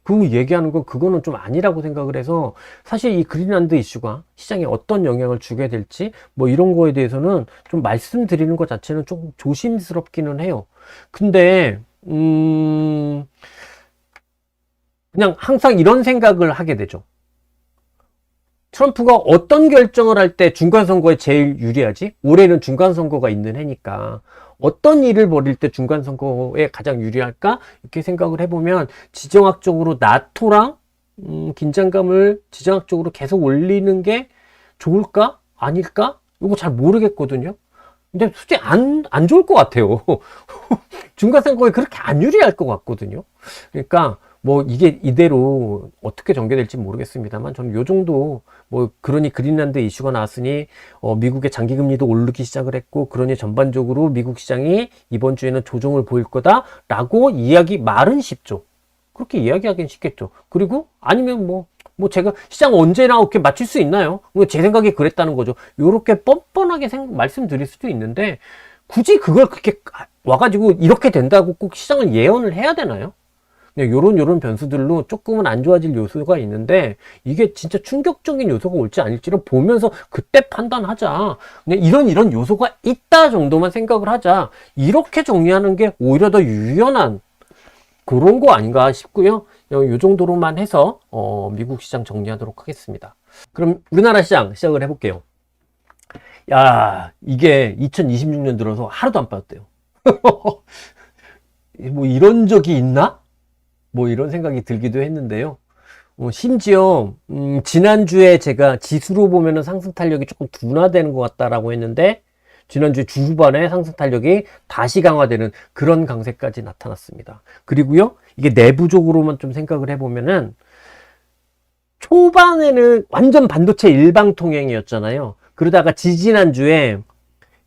그 얘기하는 건 그거는 좀 아니라고 생각을 해서, 사실 이 그린란드 이슈가 시장에 어떤 영향을 주게 될지 뭐 이런 거에 대해서는 좀 말씀드리는 것 자체는 좀 조심스럽기는 해요. 근데 그냥 항상 이런 생각을 하게 되죠. 트럼프가 어떤 결정을 할 때 중간선거에 제일 유리하지? 올해는 중간선거가 있는 해니까 어떤 일을 벌일 때 중간선거에 가장 유리할까? 이렇게 생각을 해보면 지정학적으로 나토랑 긴장감을 지정학적으로 계속 올리는 게 좋을까? 아닐까? 이거 잘 모르겠거든요. 근데 솔직히 안 좋을 것 같아요. 중간선거에 그렇게 안 유리할 것 같거든요. 그러니까 뭐 이게 이대로 어떻게 전개될지 모르겠습니다만, 저는 요 정도, 뭐 그러니 그린란드 이슈가 나왔으니 미국의 장기금리도 오르기 시작을 했고, 그러니 전반적으로 미국 시장이 이번 주에는 조정을 보일 거다라고 말은 쉽죠. 그렇게 이야기하기는 쉽겠죠. 그리고 아니면 뭐 제가 시장 언제나 이렇게 맞출 수 있나요? 제 생각이 그랬다는 거죠. 요렇게 뻔뻔하게 말씀드릴 수도 있는데, 굳이 그걸 그렇게 와가지고 이렇게 된다고 꼭 시장을 예언을 해야 되나요? 요런 변수들로 조금은 안 좋아질 요소가 있는데, 이게 진짜 충격적인 요소가 올지 아닐지를 보면서 그때 판단하자. 그냥 이런 요소가 있다 정도만 생각을 하자. 이렇게 정리하는 게 오히려 더 유연한 그런 거 아닌가 싶고요. 요 정도로만 해서 미국 시장 정리하도록 하겠습니다. 그럼 우리나라 시장 시작을 해볼게요. 야, 이게 2026년 들어서 하루도 안 빠졌대요. 뭐 이런 적이 있나? 뭐 이런 생각이 들기도 했는데요. 심지어 지난주에 제가 지수로 보면은 상승 탄력이 조금 둔화되는 것 같다라고 했는데, 지난주 주 후반에 상승 탄력이 다시 강화되는 그런 강세까지 나타났습니다. 그리고요, 이게 내부적으로만 좀 생각을 해보면은, 초반에는 완전 반도체 일방통행이었잖아요. 그러다가 지지난주에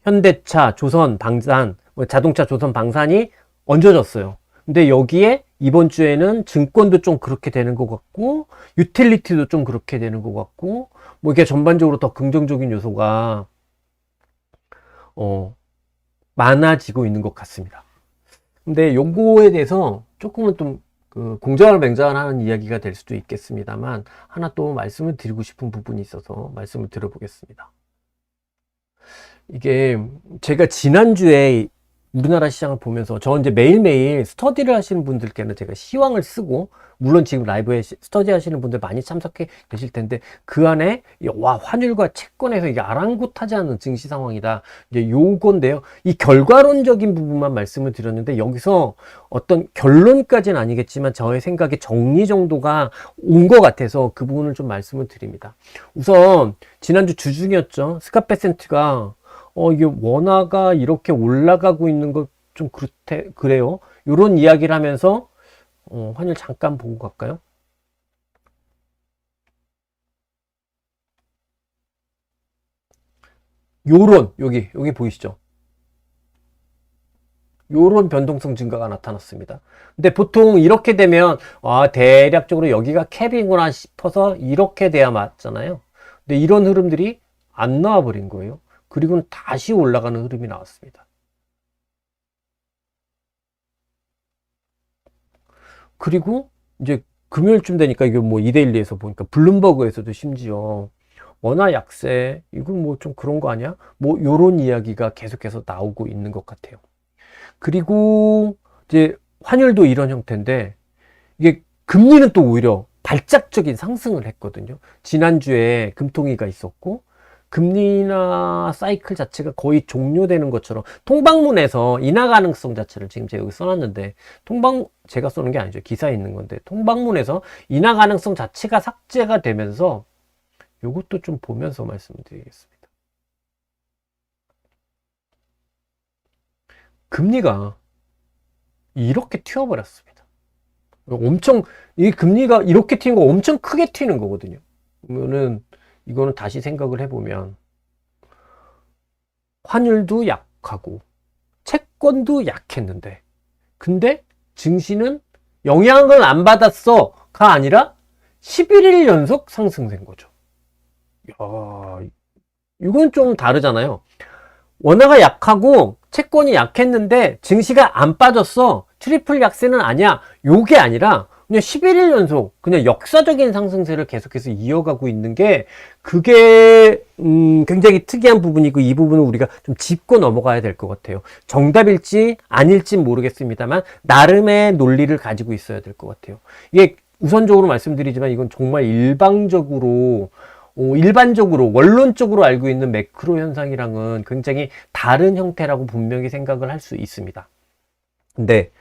현대차, 조선, 방산, 자동차, 조선, 방산이 얹어졌어요. 근데 여기에 이번 주에는 증권도 좀 그렇게 되는 것 같고, 유틸리티도 좀 그렇게 되는 것 같고, 뭐 이게 전반적으로 더 긍정적인 요소가 많아지고 있는 것 같습니다. 근데 요거에 대해서 조금은 좀 공정을 맹장하는 이야기가 될 수도 있겠습니다만, 하나 또 말씀을 드리고 싶은 부분이 있어서 말씀을 드려보겠습니다. 이게 제가 지난주에 우리나라 시장을 보면서, 저 이제 매일매일 스터디를 하시는 분들께는 제가 시황을 쓰고, 물론 지금 라이브에 스터디 하시는 분들 많이 참석해 계실 텐데, 그 안에 환율과 채권에서 이게 아랑곳하지 않은 증시 상황이다, 이제 요건데요. 이 결과론적인 부분만 말씀을 드렸는데, 여기서 어떤 결론까지는 아니겠지만 저의 생각에 정리 정도가 온 것 같아서 그 부분을 좀 말씀을 드립니다. 우선 지난주 주중이었죠. 스캇 베센트가 이게 원화가 이렇게 올라가고 있는 거 좀 그래요. 요런 이야기를 하면서, 환율 잠깐 보고 갈까요? 여기 보이시죠? 요런 변동성 증가가 나타났습니다. 근데 보통 이렇게 되면, 대략적으로 여기가 캡이구나 싶어서 이렇게 돼야 맞잖아요. 근데 이런 흐름들이 안 나와버린 거예요. 그리고는 다시 올라가는 흐름이 나왔습니다. 그리고 이제 금요일쯤 되니까 이게 뭐 이데일리에서 보니까 블룸버그에서도 심지어 원화 약세, 이건 뭐 좀 그런 거 아니야? 뭐 요런 이야기가 계속해서 나오고 있는 것 같아요. 그리고 이제 환율도 이런 형태인데, 이게 금리는 또 오히려 발작적인 상승을 했거든요. 지난주에 금통위가 있었고, 금리나 사이클 자체가 거의 종료되는 것처럼 통방문에서 인하 가능성 자체를 지금 제가 여기 써놨는데, 제가 써놓은 게 아니죠. 기사에 있는 건데, 통방문에서 인하 가능성 자체가 삭제가 되면서 이것도 좀 보면서 말씀드리겠습니다. 금리가 이렇게 튀어버렸습니다. 이 금리가 이렇게 튀는 거 엄청 크게 튀는 거거든요. 그러면은, 이거는 다시 생각을 해보면, 환율도 약하고, 채권도 약했는데, 근데 증시는 영향을 안 받았어가 아니라 11일 연속 상승된 거죠. 야, 이건 좀 다르잖아요. 원화가 약하고 채권이 약했는데 증시가 안 빠졌어. 트리플 약세는 아니야. 요게 아니라 그냥 11일 연속 그냥 역사적인 상승세를 계속해서 이어가고 있는 게, 그게 굉장히 특이한 부분이고, 이 부분은 우리가 좀 짚고 넘어가야 될 것 같아요. 정답일지 아닐지 모르겠습니다만 나름의 논리를 가지고 있어야 될 것 같아요. 이게 우선적으로 말씀드리지만 이건 정말 일반적으로 원론적으로 알고 있는 매크로 현상이랑은 굉장히 다른 형태라고 분명히 생각을 할 수 있습니다. 근데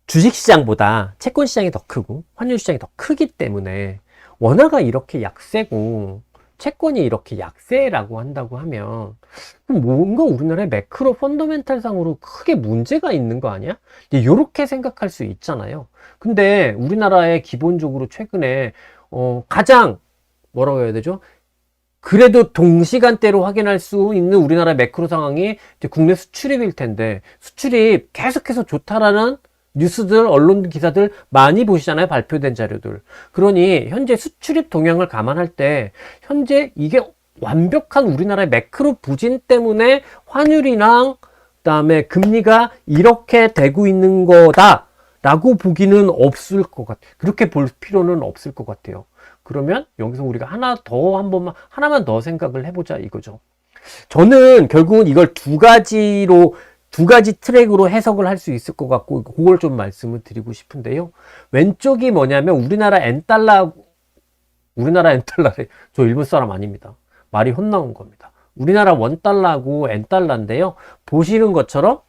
주식시장보다 채권시장이 더 크고 환율시장이 더 크기 때문에, 원화가 이렇게 약세고 채권이 이렇게 약세라고 한다고 하면 뭔가 우리나라의 매크로 펀더멘탈상으로 크게 문제가 있는 거 아니야? 이렇게 생각할 수 있잖아요. 근데 우리나라의 기본적으로 최근에 가장 뭐라고 해야 되죠? 그래도 동시간대로 확인할 수 있는 우리나라 매크로 상황이 이제 국내 수출입일 텐데, 수출입 계속해서 좋다라는 뉴스들, 언론 기사들 많이 보시잖아요. 발표된 자료들. 그러니 현재 수출입 동향을 감안할 때 현재 이게 완벽한 우리나라의 매크로 부진 때문에 환율이랑 그다음에 금리가 이렇게 되고 있는 거다라고 보기는 없을 것 같아요. 그렇게 볼 필요는 없을 것 같아요. 그러면 여기서 우리가 하나만 더 생각을 해보자 이거죠. 저는 결국은 이걸 두 가지 트랙으로 해석을 할 수 있을 것 같고, 그걸 좀 말씀을 드리고 싶은데요. 왼쪽이 뭐냐면 우리나라 엔달러래. 저 일본 사람 아닙니다. 말이 혼나온 겁니다. 우리나라 원달러하고 엔달러인데요. 보시는 것처럼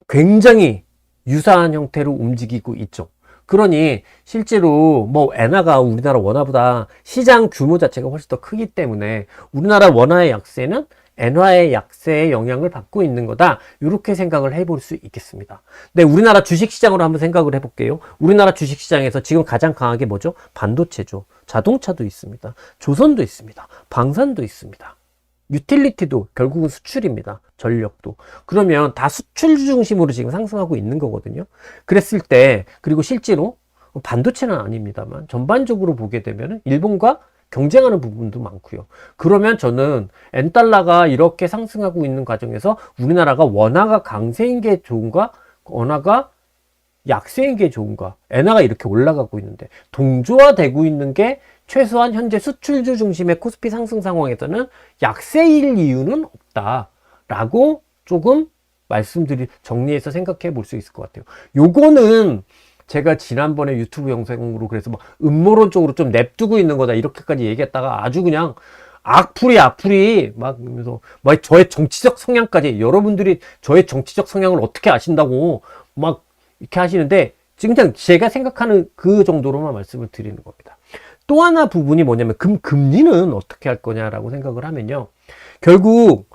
굉장히 유사한 형태로 움직이고 있죠. 그러니 실제로 뭐 엔화가 우리나라 원화보다 시장 규모 자체가 훨씬 더 크기 때문에 우리나라 원화의 약세는 엔화의 약세에 영향을 받고 있는 거다. 이렇게 생각을 해볼 수 있겠습니다. 네, 우리나라 주식시장으로 한번 생각을 해볼게요. 우리나라 주식시장에서 지금 가장 강하게 뭐죠? 반도체죠. 자동차도 있습니다. 조선도 있습니다. 방산도 있습니다. 유틸리티도 결국은 수출입니다. 전력도. 그러면 다 수출 중심으로 지금 상승하고 있는 거거든요. 그랬을 때, 그리고 실제로 반도체는 아닙니다만 전반적으로 보게 되면 일본과 경쟁하는 부분도 많고요. 그러면 저는 엔달러가 이렇게 상승하고 있는 과정에서 우리나라가 원화가 강세인 게 좋은가? 원화가 약세인 게 좋은가? 엔화가 이렇게 올라가고 있는데 동조화되고 있는 게 최소한 현재 수출주 중심의 코스피 상승 상황에서는 약세일 이유는 없다라고 조금 정리해서 생각해 볼 수 있을 것 같아요. 요거는 제가 지난번에 유튜브 영상으로 그래서 막 음모론적으로 좀 냅두고 있는 거다 이렇게까지 얘기했다가 아주 그냥 악플이 막 그러면서 막 저의 정치적 성향까지, 여러분들이 저의 정치적 성향을 어떻게 아신다고 막 이렇게 하시는데, 그냥 제가 생각하는 그 정도로만 말씀을 드리는 겁니다. 또 하나 부분이 뭐냐면 금리는 어떻게 할 거냐라고 생각을 하면요. 결국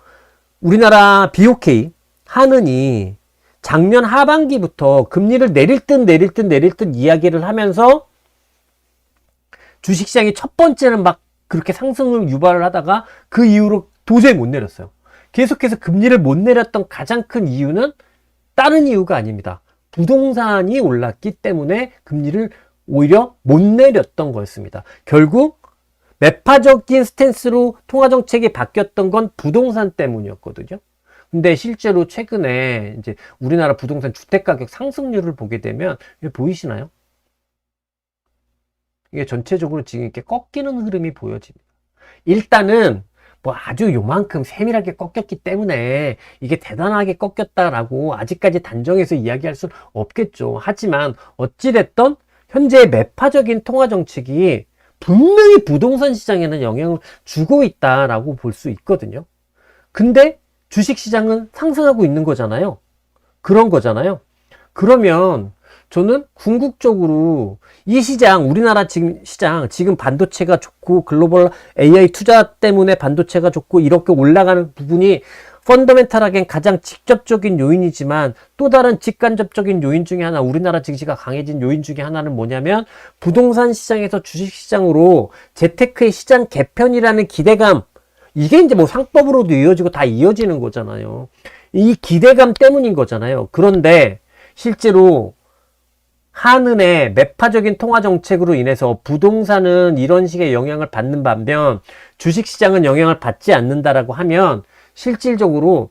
우리나라 BOK 한은이 작년 하반기부터 금리를 내릴 듯 이야기를 하면서 주식시장이 첫 번째는 막 그렇게 상승을 유발을 하다가 그 이후로 도저히 못 내렸어요. 계속해서 금리를 못 내렸던 가장 큰 이유는 다른 이유가 아닙니다. 부동산이 올랐기 때문에 금리를 오히려 못 내렸던 거였습니다. 결국 매파적인 스탠스로 통화정책이 바뀌었던 건 부동산 때문이었거든요. 근데 실제로 최근에 이제 우리나라 부동산 주택가격 상승률을 보게 되면 이게 보이시나요? 이게 전체적으로 지금 이렇게 꺾이는 흐름이 보여집니다. 일단은 뭐 아주 요만큼 세밀하게 꺾였기 때문에 이게 대단하게 꺾였다라고 아직까지 단정해서 이야기할 수는 없겠죠. 하지만 어찌됐든 현재의 매파적인 통화 정책이 분명히 부동산 시장에는 영향을 주고 있다라고 볼 수 있거든요. 근데 주식 시장은 상승하고 있는 거잖아요. 그런 거잖아요. 그러면 저는 궁극적으로 이 시장, 우리나라 지금 반도체가 좋고 글로벌 AI 투자 때문에 반도체가 좋고 이렇게 올라가는 부분이 펀더멘탈하겐 가장 직접적인 요인이지만 또 다른 직간접적인 요인 중에 하나, 우리나라 증시가 강해진 요인 중에 하나는 뭐냐면 부동산 시장에서 주식 시장으로 재테크의 시장 개편이라는 기대감, 이게 이제 뭐 상법으로도 이어지고 다 이어지는 거잖아요. 이 기대감 때문인 거잖아요. 그런데 실제로 한은의 매파적인 통화 정책으로 인해서 부동산은 이런 식의 영향을 받는 반면 주식시장은 영향을 받지 않는다라고 하면 실질적으로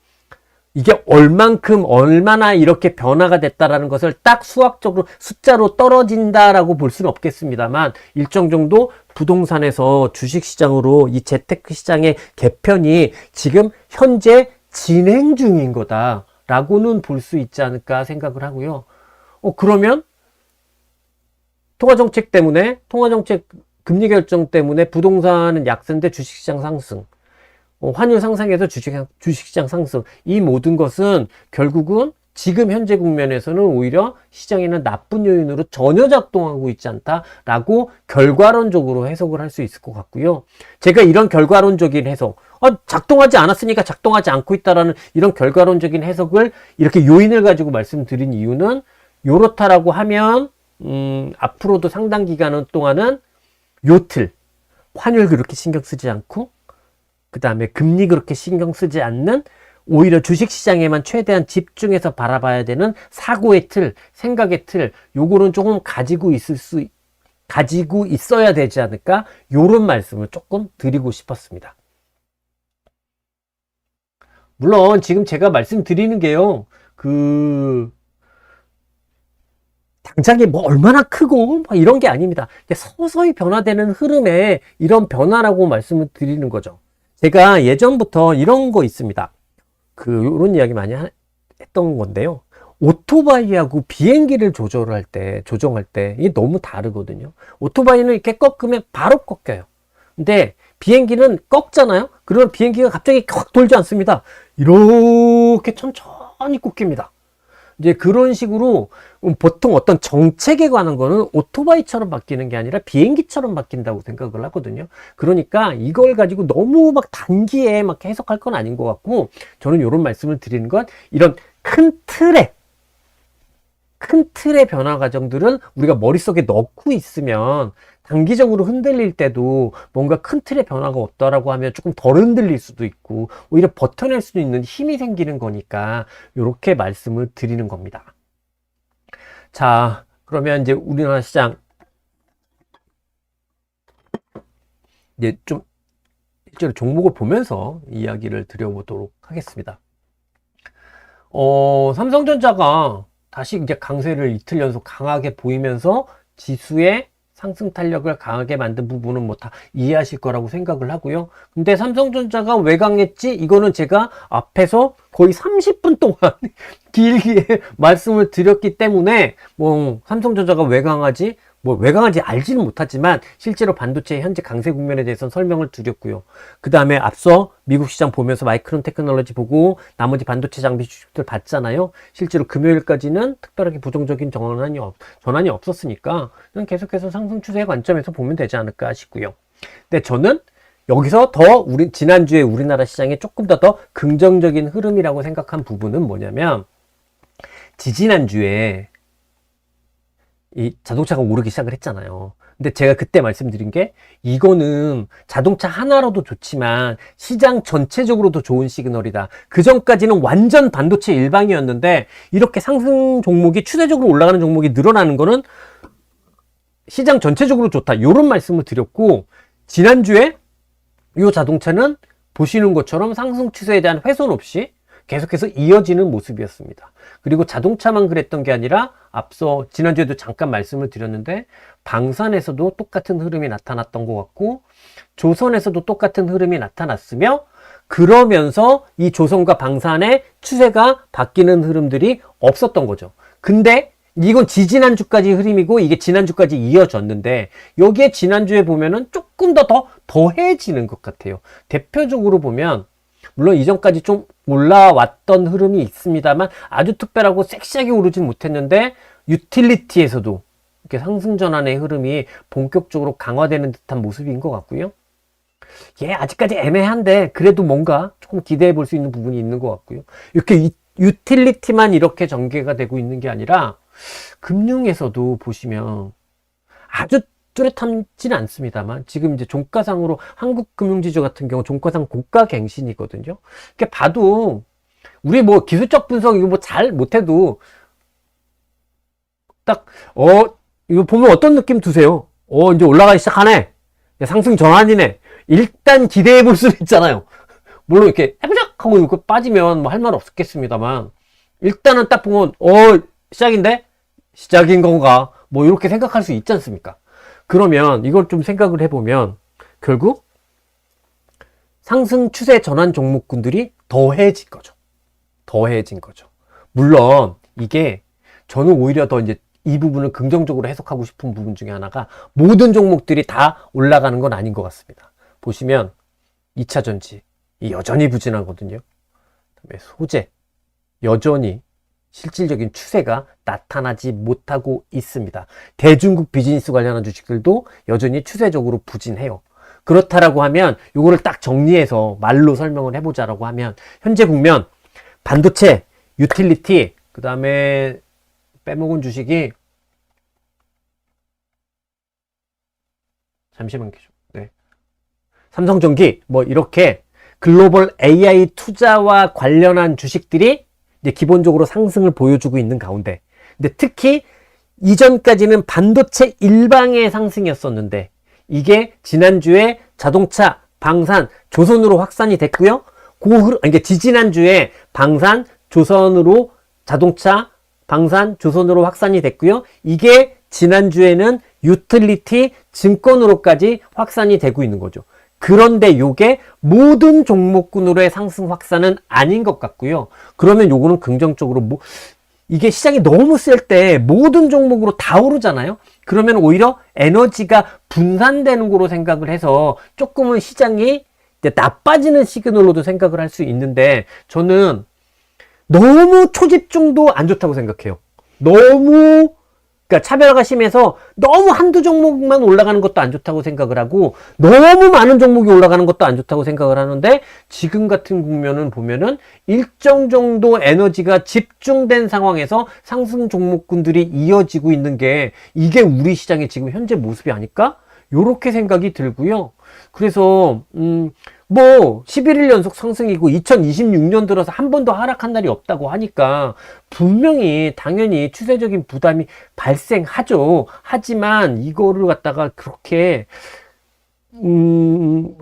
이게 얼마나 이렇게 변화가 됐다라는 것을 딱 수학적으로 숫자로 떨어진다라고 볼 수는 없겠습니다만 일정 정도 부동산에서 주식시장으로 이 재테크 시장의 개편이 지금 현재 진행 중인 거다라고는 볼 수 있지 않을까 생각을 하고요. 그러면 통화정책 때문에, 통화정책 금리 결정 때문에 부동산은 약세인데 주식시장 상승, 환율 상승에서 주식시장 상승, 이 모든 것은 결국은 지금 현재 국면에서는 오히려 시장에는 나쁜 요인으로 전혀 작동하고 있지 않다라고 결과론적으로 해석을 할 수 있을 것 같고요. 제가 이런 결과론적인 해석, 작동하지 않았으니까 작동하지 않고 있다라는 이런 결과론적인 해석을 이렇게 요인을 가지고 말씀드린 이유는 요렇다라고 하면 앞으로도 상당 기간 동안은 요틀, 환율 그렇게 신경 쓰지 않고 그 다음에 금리 그렇게 신경 쓰지 않는 오히려 주식시장에만 최대한 집중해서 바라봐야 되는 사고의 틀, 생각의 틀, 요거는 조금 가지고 있어야 되지 않을까? 요런 말씀을 조금 드리고 싶었습니다. 물론 지금 제가 말씀드리는 게요, 당장에 뭐 얼마나 크고 이런 게 아닙니다. 서서히 변화되는 흐름에 이런 변화라고 말씀을 드리는 거죠. 제가 예전부터 이런 거 있습니다. 이런 이야기 많이 했던 건데요. 오토바이하고 비행기를 조정할 때 이게 너무 다르거든요. 오토바이는 이렇게 꺾으면 바로 꺾여요. 근데 비행기는 꺾잖아요. 그러면 비행기가 갑자기 확 돌지 않습니다. 이렇게 천천히 꺾입니다. 이제 그런 식으로 보통 어떤 정책에 관한 거는 오토바이처럼 바뀌는 게 아니라 비행기처럼 바뀐다고 생각을 하거든요. 그러니까 이걸 가지고 너무 막 단기에 막 해석할 건 아닌 것 같고, 저는 이런 말씀을 드리는 건 이런 큰 틀의 변화 과정들은 우리가 머릿속에 넣고 있으면 단기적으로 흔들릴 때도 뭔가 큰 틀의 변화가 없다라고 하면 조금 덜 흔들릴 수도 있고 오히려 버텨낼 수 있는 힘이 생기는 거니까 이렇게 말씀을 드리는 겁니다. 자, 그러면 이제 우리나라 시장 이제 좀 실제로 종목을 보면서 이야기를 드려보도록 하겠습니다. 삼성전자가 다시 이제 강세를 이틀 연속 강하게 보이면서 지수의 상승 탄력을 강하게 만든 부분은 뭐 다 이해하실 거라고 생각을 하고요. 근데 삼성전자가 왜 강했지? 이거는 제가 앞에서 거의 30분 동안 길게 말씀을 드렸기 때문에 뭐 삼성전자가 왜 강하지? 뭐 왜 강한지 알지는 못하지만 실제로 반도체의 현재 강세 국면에 대해서는 설명을 드렸고요. 그 다음에 앞서 미국 시장 보면서 마이크론 테크놀로지 보고 나머지 반도체 장비 주식들 봤잖아요. 실제로 금요일까지는 특별하게 부정적인 전환이 없었으니까 계속해서 상승 추세 관점에서 보면 되지 않을까 싶고요. 근데 저는 여기서 더 지난주에 우리나라 시장에 조금 더 긍정적인 흐름이라고 생각한 부분은 뭐냐면, 지지난주에 이 자동차가 오르기 시작을 했잖아요. 근데 제가 그때 말씀드린 게, 이거는 자동차 하나로도 좋지만 시장 전체적으로도 좋은 시그널이다. 그 전까지는 완전 반도체 일방이었는데 이렇게 상승 종목이 추세적으로 올라가는 종목이 늘어나는 거는 시장 전체적으로 좋다. 이런 말씀을 드렸고, 지난주에 이 자동차는 보시는 것처럼 상승 추세에 대한 훼손 없이 계속해서 이어지는 모습이었습니다. 그리고 자동차만 그랬던 게 아니라 앞서 지난주에도 잠깐 말씀을 드렸는데, 방산에서도 똑같은 흐름이 나타났던 것 같고 조선에서도 똑같은 흐름이 나타났으며, 그러면서 이 조선과 방산의 추세가 바뀌는 흐름들이 없었던 거죠. 근데 이건 지지난주까지 흐름이고 이게 지난주까지 이어졌는데, 여기에 지난주에 보면은 조금 더 더해지는 것 같아요. 대표적으로 보면 물론 이전까지 좀 올라왔던 흐름이 있습니다만 아주 특별하고 섹시하게 오르진 못했는데, 유틸리티에서도 이렇게 상승 전환의 흐름이 본격적으로 강화되는 듯한 모습인 것 같고요. 예, 아직까지 애매한데 그래도 뭔가 조금 기대해 볼 수 있는 부분이 있는 것 같고요. 이렇게 유틸리티만 이렇게 전개가 되고 있는 게 아니라 금융에서도 보시면 아주 뚜렷하지는 않습니다만 지금 이제 종가상으로 한국금융지주 같은 경우 종가상 고가 갱신이거든요. 이렇게 봐도 우리 뭐 기술적 분석 이거 뭐 잘 못해도 딱 이거 보면 어떤 느낌 드세요? 이제 올라가기 시작하네. 상승 전환이네. 일단 기대해 볼 수는 있잖아요. 물론 이렇게 해보자 하고 이거 빠지면 뭐 할 말 없겠습니다만, 일단은 딱 보면 시작인데? 시작인 건가? 뭐 이렇게 생각할 수 있지 않습니까? 그러면 이걸 좀 생각을 해보면 결국 상승 추세 전환 종목군들이 더해진 거죠. 더해진 거죠. 물론 이게 저는 오히려 더 이제 이 부분을 긍정적으로 해석하고 싶은 부분 중에 하나가, 모든 종목들이 다 올라가는 건 아닌 것 같습니다. 보시면 2차 전지 여전히 부진하거든요. 그다음에 소재 여전히 실질적인 추세가 나타나지 못하고 있습니다. 대중국 비즈니스 관련한 주식들도 여전히 추세적으로 부진해요. 그렇다라고 하면 이거를 딱 정리해서 말로 설명을 해보자라고 하면, 현재 국면 반도체, 유틸리티, 그 다음에 빼먹은 주식이 잠시만요. 네. 삼성전기 뭐 이렇게 글로벌 AI 투자와 관련한 주식들이 이제 기본적으로 상승을 보여주고 있는 가운데, 근데 특히 이전까지는 반도체 일방의 상승이었었는데 이게 지난주에 자동차, 방산, 조선으로 확산이 됐고요. 그러니까 지지난주에 방산, 조선으로 자동차, 방산, 조선으로 확산이 됐고요. 이게 지난주에는 유틸리티, 증권으로까지 확산이 되고 있는 거죠. 그런데 요게 모든 종목군으로의 상승 확산은 아닌 것 같고요. 그러면 요거는 긍정적으로 이게 시장이 너무 셀 때 모든 종목으로 다 오르잖아요. 그러면 오히려 에너지가 분산되는 거로 생각을 해서 조금은 시장이 이제 나빠지는 시그널로도 생각을 할 수 있는데, 저는 너무 초집중도 안 좋다고 생각해요. 그러니까 차별화가 심해서 너무 한두 종목만 올라가는 것도 안 좋다고 생각을 하고, 너무 많은 종목이 올라가는 것도 안 좋다고 생각을 하는데, 지금 같은 국면은 보면은 일정 정도 에너지가 집중된 상황에서 상승 종목군들이 이어지고 있는 게, 이게 우리 시장의 지금 현재 모습이 아닐까? 요렇게 생각이 들고요. 그래서 뭐 11일 연속 상승이고 2026년 들어서 한 번도 하락한 날이 없다고 하니까 분명히 당연히 추세적인 부담이 발생하죠. 하지만 이거를 갖다가 그렇게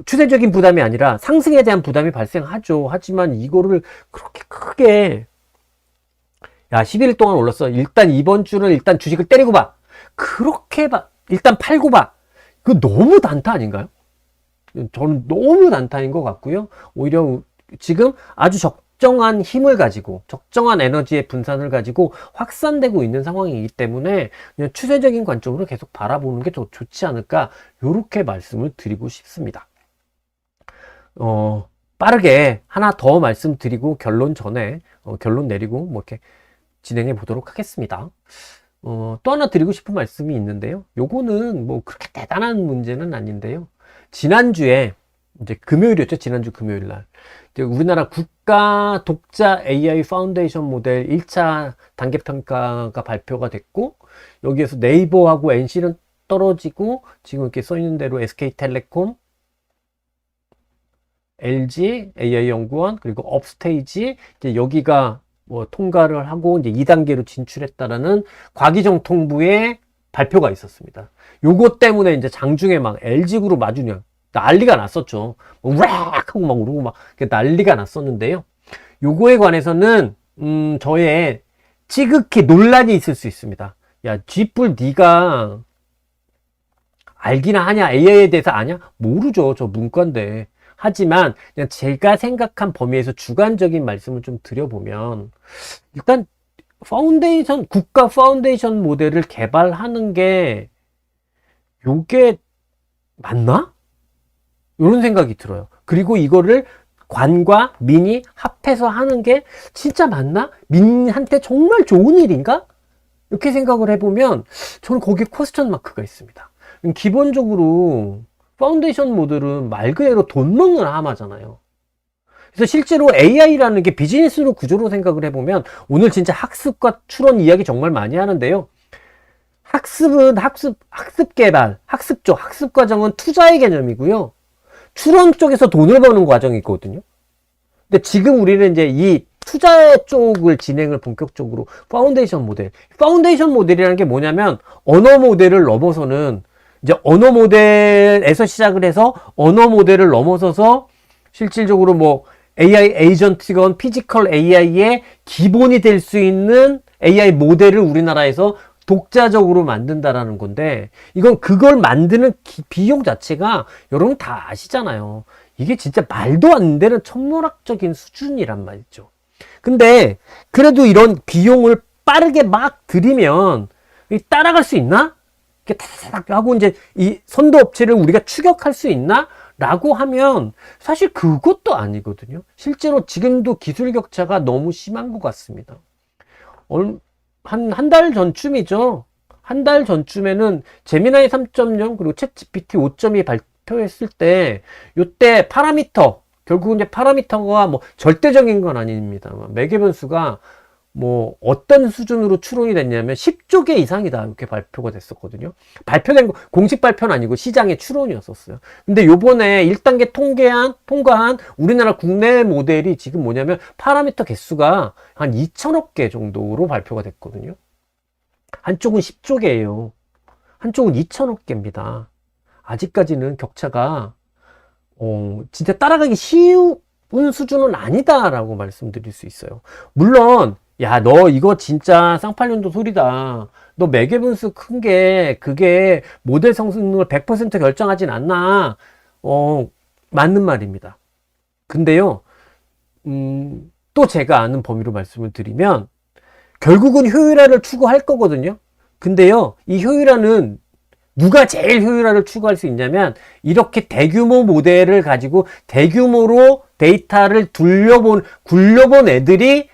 추세적인 부담이 아니라 상승에 대한 부담이 발생하죠. 하지만 이거를 그렇게 크게 11일 동안 올랐어. 일단 이번 주는 일단 주식을 때리고 봐. 그렇게 봐. 일단 팔고 봐. 그거 너무 단타 아닌가요? 저는 너무 단타인 것 같고요. 오히려 지금 아주 적정한 힘을 가지고 적정한 에너지의 분산을 가지고 확산되고 있는 상황이기 때문에 그냥 추세적인 관점으로 계속 바라보는 게 더 좋지 않을까, 요렇게 말씀을 드리고 싶습니다. 빠르게 하나 더 말씀드리고 결론 전에 결론 내리고 뭐 이렇게 진행해 보도록 하겠습니다. 또 하나 드리고 싶은 말씀이 있는데요. 요거는 뭐 그렇게 대단한 문제는 아닌데요. 지난주에 이제 금요일이었죠. 지난주 금요일 날. 이제 우리나라 국가 독자 AI 파운데이션 모델 1차 단계 평가가 발표가 됐고, 여기에서 네이버하고 NC는 떨어지고, 지금 이렇게 써 있는 대로 SK텔레콤, LG, AI연구원, 그리고 업스테이지, 이제 여기가 뭐 통과를 하고 이제 2단계로 진출했다라는 과기정통부의 발표가 있었습니다. 요거 때문에 이제 장중에 막 LG그룹 아주 그냥 난리가 났었죠. 우악 하고 막 우르고 막 난리가 났었는데요. 요거에 관해서는 저의 지극히 논란이 있을 수 있습니다. 야, 쥐뿔 네가 알기나 하냐? AI에 대해서 아냐? 모르죠. 저 문과인데. 하지만 그냥 제가 생각한 범위에서 주관적인 말씀을 좀 드려보면, 일단 파운데이션, 국가 파운데이션 모델을 개발하는 게 요게 맞나? 이런 생각이 들어요. 그리고 이거를 관과 민이 합해서 하는 게 진짜 맞나? 민한테 정말 좋은 일인가? 이렇게 생각을 해보면 저는 거기에 퀘스천 마크가 있습니다. 기본적으로 파운데이션 모델은 말 그대로 돈 먹는 하마잖아요. 그래서 실제로 AI라는 게 비즈니스로 구조로 생각을 해보면, 오늘 진짜 학습과 추론 이야기 정말 많이 하는데요. 학습은 학습 개발, 학습 과정은 투자의 개념이고요. 추론 쪽에서 돈을 버는 과정이 있거든요. 근데 지금 우리는 이제 이 투자 쪽을 진행을 본격적으로 파운데이션 모델이라는 게 뭐냐면, 언어 모델을 넘어서는 이제 언어 모델에서 시작을 해서 언어 모델을 넘어서서 실질적으로 뭐 AI 에이전트건 피지컬 AI의 기본이 될 수 있는 AI 모델을 우리나라에서 독자적으로 만든다라는 건데, 이건 그걸 만드는 비용 자체가 여러분 다 아시잖아요. 이게 진짜 말도 안 되는 천문학적인 수준이란 말이죠. 근데 그래도 이런 비용을 빠르게 막 들이면 따라갈 수 있나? 이렇게 타닥 하고 이제 이 선도 업체를 우리가 추격할 수 있나? 라고 하면 사실 그것도 아니거든요. 실제로 지금도 기술 격차가 너무 심한 것 같습니다. 한 달 전쯤이죠. 한 달 전쯤에는 제미나이 3.0 그리고 챗 GPT 5.2 발표했을 때, 요때 파라미터, 결국은 이제 파라미터가 뭐 절대적인 건 아닙니다. 매개 변수가 뭐 어떤 수준으로 추론이 됐냐면 10조 개 이상이다, 이렇게 발표가 됐었거든요. 발표된 거 공식 발표는 아니고 시장의 추론이었었어요. 근데 요번에 1단계 통과한 우리나라 국내 모델이 지금 뭐냐면 파라미터 개수가 한 2천억 개 정도로 발표가 됐거든요. 한쪽은 10조 개예요. 한쪽은 2천억 개입니다. 아직까지는 격차가 진짜 따라가기 쉬운 수준은 아니다라고 말씀드릴 수 있어요. 물론 야, 너 이거 진짜 쌍팔년도 소리다. 너 매개분수 큰 게 그게 모델 성능을 100% 결정하진 않나. 맞는 말입니다. 근데요, 또 제가 아는 범위로 말씀을 드리면, 결국은 효율화를 추구할 거거든요. 근데요, 이 효율화는 누가 제일 효율화를 추구할 수 있냐면, 이렇게 대규모 모델을 가지고 대규모로 데이터를 굴려본 애들이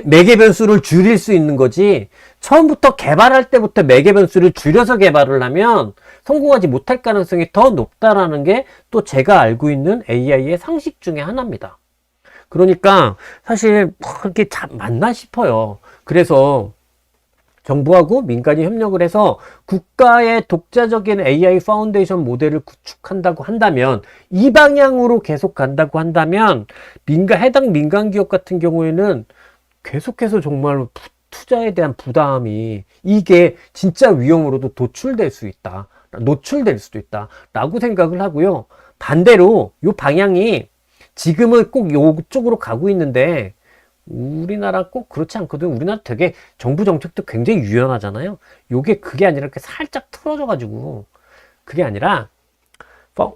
매개 변수를 줄일 수 있는 거지, 처음부터 개발할 때부터 매개 변수를 줄여서 개발을 하면 성공하지 못할 가능성이 더 높다라는 게 또 제가 알고 있는 AI의 상식 중에 하나입니다. 그러니까 사실 그게 참 맞나 싶어요. 그래서 정부하고 민간이 협력을 해서 국가의 독자적인 AI 파운데이션 모델을 구축한다고 한다면, 이 방향으로 계속 간다고 한다면 해당 민간 기업 같은 경우에는 계속해서 정말 투자에 대한 부담이, 이게 진짜 위험으로도 노출될 수도 있다 라고 생각을 하고요. 반대로 이 방향이 지금은 꼭 이쪽으로 가고 있는데, 우리나라 꼭 그렇지 않거든. 우리나라 되게 정부 정책도 굉장히 유연하잖아요. 그게 아니라 이렇게 살짝 틀어져 가지고, 그게 아니라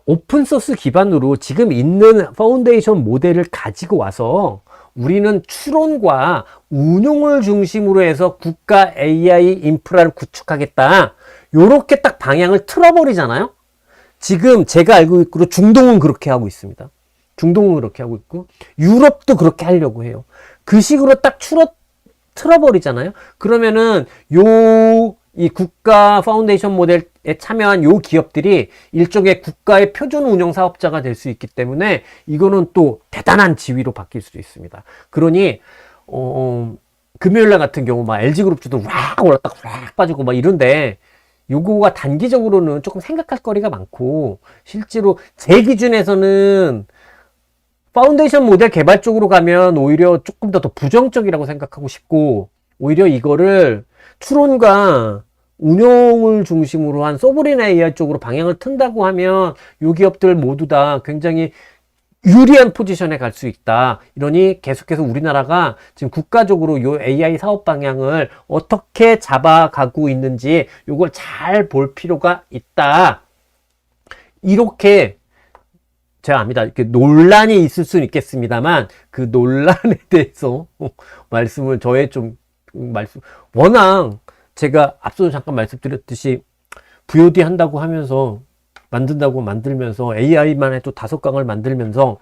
오픈소스 기반으로 지금 있는 파운데이션 모델을 가지고 와서 우리는 추론과 운용을 중심으로 해서 국가 AI 인프라를 구축하겠다. 요렇게 딱 방향을 틀어버리잖아요. 지금 제가 알고 있기로 중동은 그렇게 하고 있습니다. 중동은 그렇게 하고 있고 유럽도 그렇게 하려고 해요. 그 식으로 딱 틀어버리잖아요. 그러면은 이 국가 파운데이션 모델에 참여한 요 기업들이 일종의 국가의 표준 운영 사업자가 될 수 있기 때문에 이거는 또 대단한 지위로 바뀔 수도 있습니다. 그러니 금요일날 같은 경우 막 LG그룹주도 락 올랐다가 락 빠지고 막 이런데 요거가 단기적으로는 조금 생각할 거리가 많고 실제로 제 기준에서는 파운데이션 모델 개발 쪽으로 가면 오히려 조금 더 부정적이라고 생각하고 싶고 오히려 이거를 추론과 운용을 중심으로 한 소브린 AI 쪽으로 방향을 튼다고 하면 이 기업들 모두 다 굉장히 유리한 포지션에 갈 수 있다. 이러니 계속해서 우리나라가 지금 국가적으로 이 AI 사업 방향을 어떻게 잡아가고 있는지 이걸 잘 볼 필요가 있다. 이렇게 제가 압니다. 이렇게 논란이 있을 수는 있겠습니다만 그 논란에 대해서 말씀을 워낙 제가 앞서도 잠깐 말씀드렸듯이 VOD 한다고 하면서 만들면서 AI만 해도 5강을 만들면서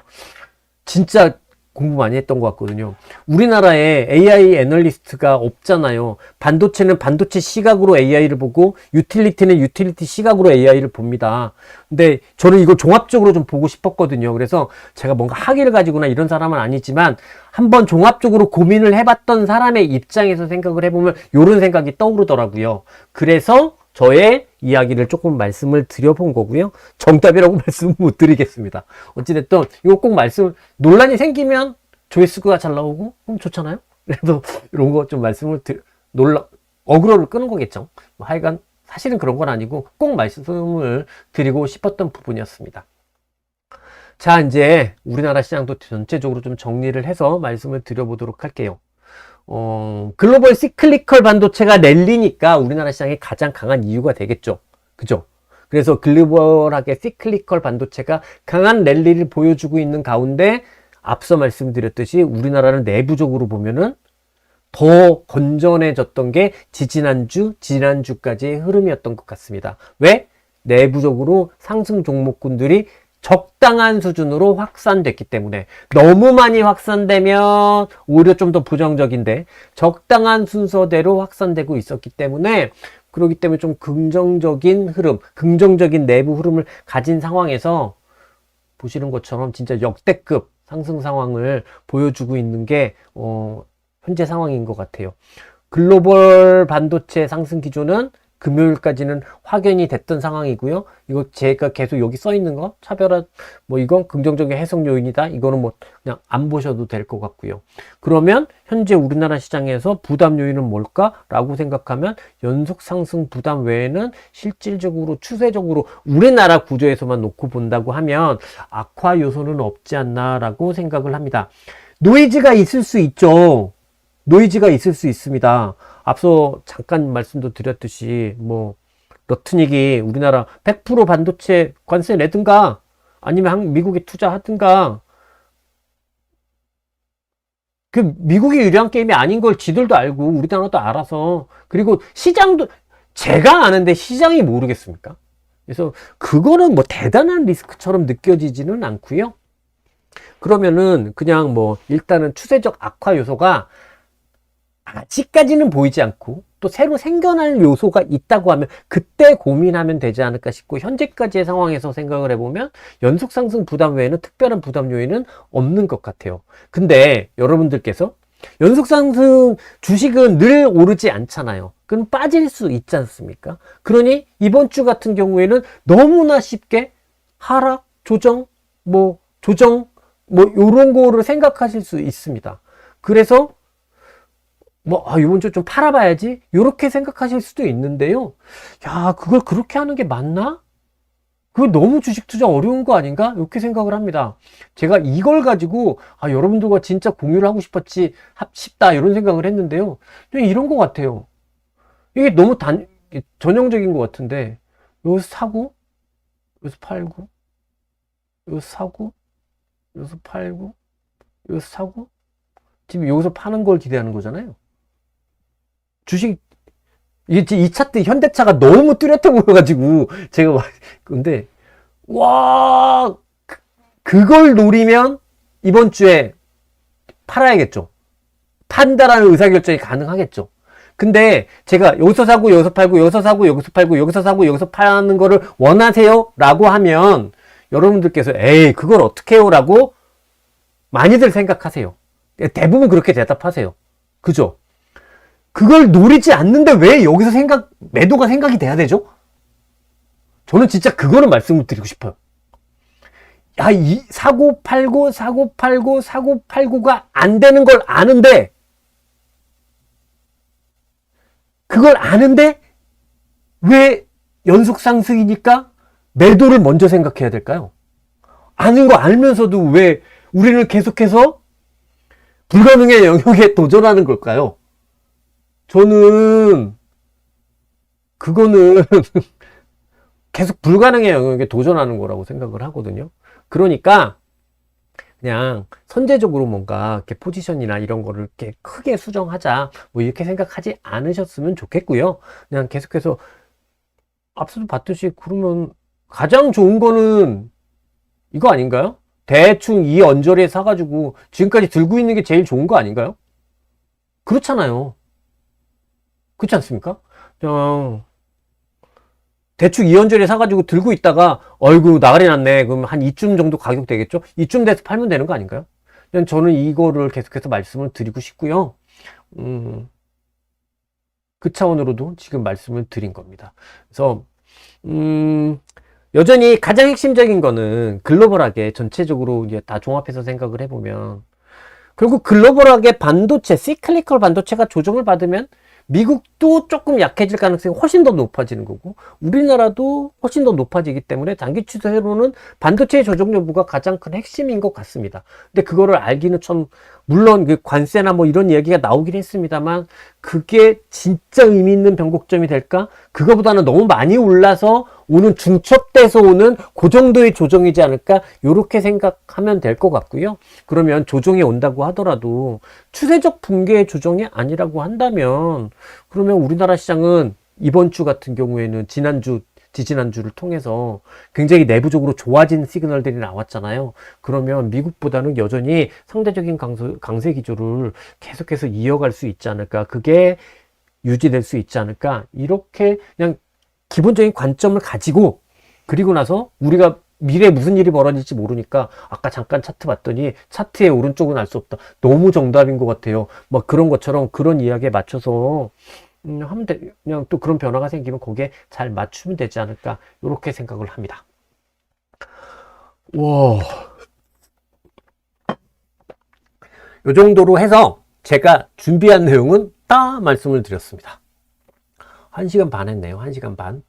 진짜 공부 많이 했던 것 같거든요. 우리나라에 AI 애널리스트가 없잖아요. 반도체는 반도체 시각으로 AI를 보고 유틸리티는 유틸리티 시각으로 AI를 봅니다. 근데 저는 이걸 종합적으로 좀 보고 싶었거든요. 그래서 제가 뭔가 학위를 가지거나 이런 사람은 아니지만 한번 종합적으로 고민을 해봤던 사람의 입장에서 생각을 해보면 이런 생각이 떠오르더라고요. 그래서 저의 이야기를 조금 말씀을 드려본 거고요. 정답이라고 말씀 못 드리겠습니다. 어찌됐든 이거 꼭 논란이 생기면 조회수가 잘 나오고 그럼 좋잖아요. 그래서 이런 거 좀 말씀을 어그로를 끄는 거겠죠. 하여간 사실은 그런 건 아니고 꼭 말씀을 드리고 싶었던 부분이었습니다. 자, 이제 우리나라 시장도 전체적으로 좀 정리를 해서 말씀을 드려보도록 할게요. 글로벌 시클리컬 반도체가 랠리니까 우리나라 시장이 가장 강한 이유가 되겠죠. 그죠? 그래서 글로벌하게 시클리컬 반도체가 강한 랠리를 보여주고 있는 가운데 앞서 말씀드렸듯이 우리나라는 내부적으로 보면은 더 건전해졌던 게 지난주까지의 흐름이었던 것 같습니다. 왜? 내부적으로 상승 종목군들이 적당한 수준으로 확산됐기 때문에 너무 많이 확산되면 오히려 좀 더 부정적인데 적당한 순서대로 확산되고 있었기 때문에 그렇기 때문에 좀 긍정적인 흐름, 긍정적인 내부 흐름을 가진 상황에서 보시는 것처럼 진짜 역대급 상승 상황을 보여주고 있는 게 현재 상황인 것 같아요. 글로벌 반도체 상승 기조는 금요일까지는 확연히 됐던 상황이고요. 이거 제가 계속 여기 써 있는 거 차별화 이건 긍정적인 해석 요인이다. 이거는 그냥 안 보셔도 될 것 같고요. 그러면 현재 우리나라 시장에서 부담 요인은 뭘까라고 생각하면 연속 상승 부담 외에는 실질적으로 추세적으로 우리나라 구조에서만 놓고 본다고 하면 악화 요소는 없지 않나라고 생각을 합니다. 노이즈가 있을 수 있죠. 노이즈가 있을 수 있습니다. 앞서 잠깐 말씀도 드렸듯이 러트닉이 우리나라 100% 반도체 관세 내든가 아니면 미국에 투자하든가 그 미국이 유리한 게임이 아닌 걸 지들도 알고 우리나라도 알아서 그리고 시장도 제가 아는데 시장이 모르겠습니까? 그래서 그거는 대단한 리스크처럼 느껴지지는 않고요. 그러면은 그냥 일단은 추세적 악화 요소가 아직까지는 보이지 않고 또 새로 생겨날 요소가 있다고 하면 그때 고민하면 되지 않을까 싶고 현재까지의 상황에서 생각을 해보면 연속 상승 부담 외에는 특별한 부담 요인은 없는 것 같아요. 근데 여러분들께서 연속 상승 주식은 늘 오르지 않잖아요. 그럼 빠질 수 있지 않습니까? 그러니 이번 주 같은 경우에는 너무나 쉽게 하락, 조정, 요런 거를 생각하실 수 있습니다. 그래서 이번 주 좀 팔아봐야지 요렇게 생각하실 수도 있는데요. 야, 그걸 그렇게 하는 게 맞나? 그거 너무 주식 투자 어려운 거 아닌가? 이렇게 생각을 합니다. 제가 이걸 가지고 여러분들과 진짜 공유를 하고 싶다 이런 생각을 했는데요. 이런 거 같아요. 이게 너무 전형적인 것 같은데 여기서 사고 여기서 팔고 여기서 사고 여기서 팔고 여기서 사고 지금 여기서 파는 걸 기대하는 거잖아요. 주식, 이 차트 현대차가 너무 뚜렷해 보여가지고, 제가, 근데, 와, 그걸 노리면 이번 주에 팔아야겠죠. 판다라는 의사결정이 가능하겠죠. 근데 제가 여기서 사고 여기서 팔고 여기서 사고 여기서 팔고 여기서 사고 여기서 파는 거를 원하세요? 라고 하면 여러분들께서 에이 그걸 어떻게 해요? 라고 많이들 생각하세요. 대부분 그렇게 대답하세요. 그죠? 그걸 노리지 않는데 왜 여기서 매도가 생각이 돼야 되죠? 저는 진짜 그거는 말씀을 드리고 싶어요. 야, 사고 팔고 사고 팔고 사고 팔고가 안 되는 걸 아는데 그걸 아는데 왜 연속 상승이니까 매도를 먼저 생각해야 될까요? 아는 거 알면서도 왜 우리는 계속해서 불가능의 영역에 도전하는 걸까요? 저는 그거는 계속 불가능의 영역에 도전하는 거라고 생각을 하거든요. 그러니까 그냥 선제적으로 뭔가 이렇게 포지션이나 이런 거를 이렇게 크게 수정하자 뭐 이렇게 생각하지 않으셨으면 좋겠고요. 그냥 계속해서 앞서도 봤듯이 그러면 가장 좋은 거는 이거 아닌가요? 대충 이 언저리에 사가지고 지금까지 들고 있는 게 제일 좋은 거 아닌가요? 그렇잖아요. 그렇지 않습니까? 그냥 대충 이 언저리에 사가지고 들고 있다가 어이구 나가리 났네. 그럼 한 이쯤 정도 가격 되겠죠? 이쯤 돼서 팔면 되는 거 아닌가요? 그냥 저는 이거를 계속해서 말씀을 드리고 싶고요. 그 차원으로도 지금 말씀을 드린 겁니다. 그래서 여전히 가장 핵심적인 거는 글로벌하게 전체적으로 이제 다 종합해서 생각을 해보면 결국 글로벌하게 반도체, 시클리컬 반도체가 조정을 받으면 미국도 조금 약해질 가능성이 훨씬 더 높아지는 거고 우리나라도 훨씬 더 높아지기 때문에 단기 추세로는 반도체의 조정 여부가 가장 큰 핵심인 것 같습니다. 근데 그거를 알기는 참 물론 그 관세나 뭐 이런 얘기가 나오긴 했습니다만 그게 진짜 의미 있는 변곡점이 될까? 그거보다는 너무 많이 올라서 오는 중첩돼서 오는 그 정도의 조정이지 않을까? 이렇게 생각하면 될 것 같고요. 그러면 조정이 온다고 하더라도 추세적 붕괴의 조정이 아니라고 한다면 그러면 우리나라 시장은 이번 주 같은 경우에는 지난주, 지지난주를 통해서 굉장히 내부적으로 좋아진 시그널들이 나왔잖아요. 그러면 미국보다는 여전히 상대적인 강세 기조를 계속해서 이어갈 수 있지 않을까? 그게 유지될 수 있지 않을까? 이렇게 그냥 기본적인 관점을 가지고 그리고 나서 우리가 미래에 무슨 일이 벌어질지 모르니까 아까 잠깐 차트 봤더니 차트의 오른쪽은 알 수 없다. 너무 정답인 것 같아요. 뭐 그런 것처럼 그런 이야기에 맞춰서 하면 그냥 또 그런 변화가 생기면 거기에 잘 맞추면 되지 않을까 이렇게 생각을 합니다. 와, 이 정도로 해서 제가 준비한 내용은 다 말씀을 드렸습니다. 1시간 반 했네요. 1시간 반.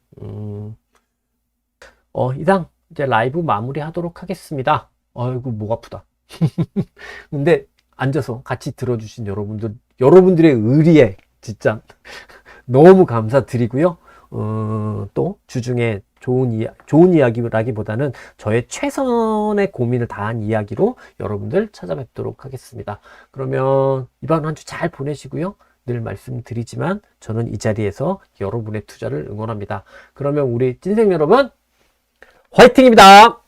이상 이제 라이브 마무리 하도록 하겠습니다. 아이고 목 아프다. 근데 앉아서 같이 들어주신 여러분들의 의리에 진짜 너무 감사드리고요. 또 주중에 좋은 이야기라기보다는 저의 최선의 고민을 다한 이야기로 여러분들 찾아뵙도록 하겠습니다. 그러면 이번 한 주 잘 보내시고요. 늘 말씀드리지만 저는 이 자리에서 여러분의 투자를 응원합니다. 그러면 우리 찐생 여러분 화이팅입니다.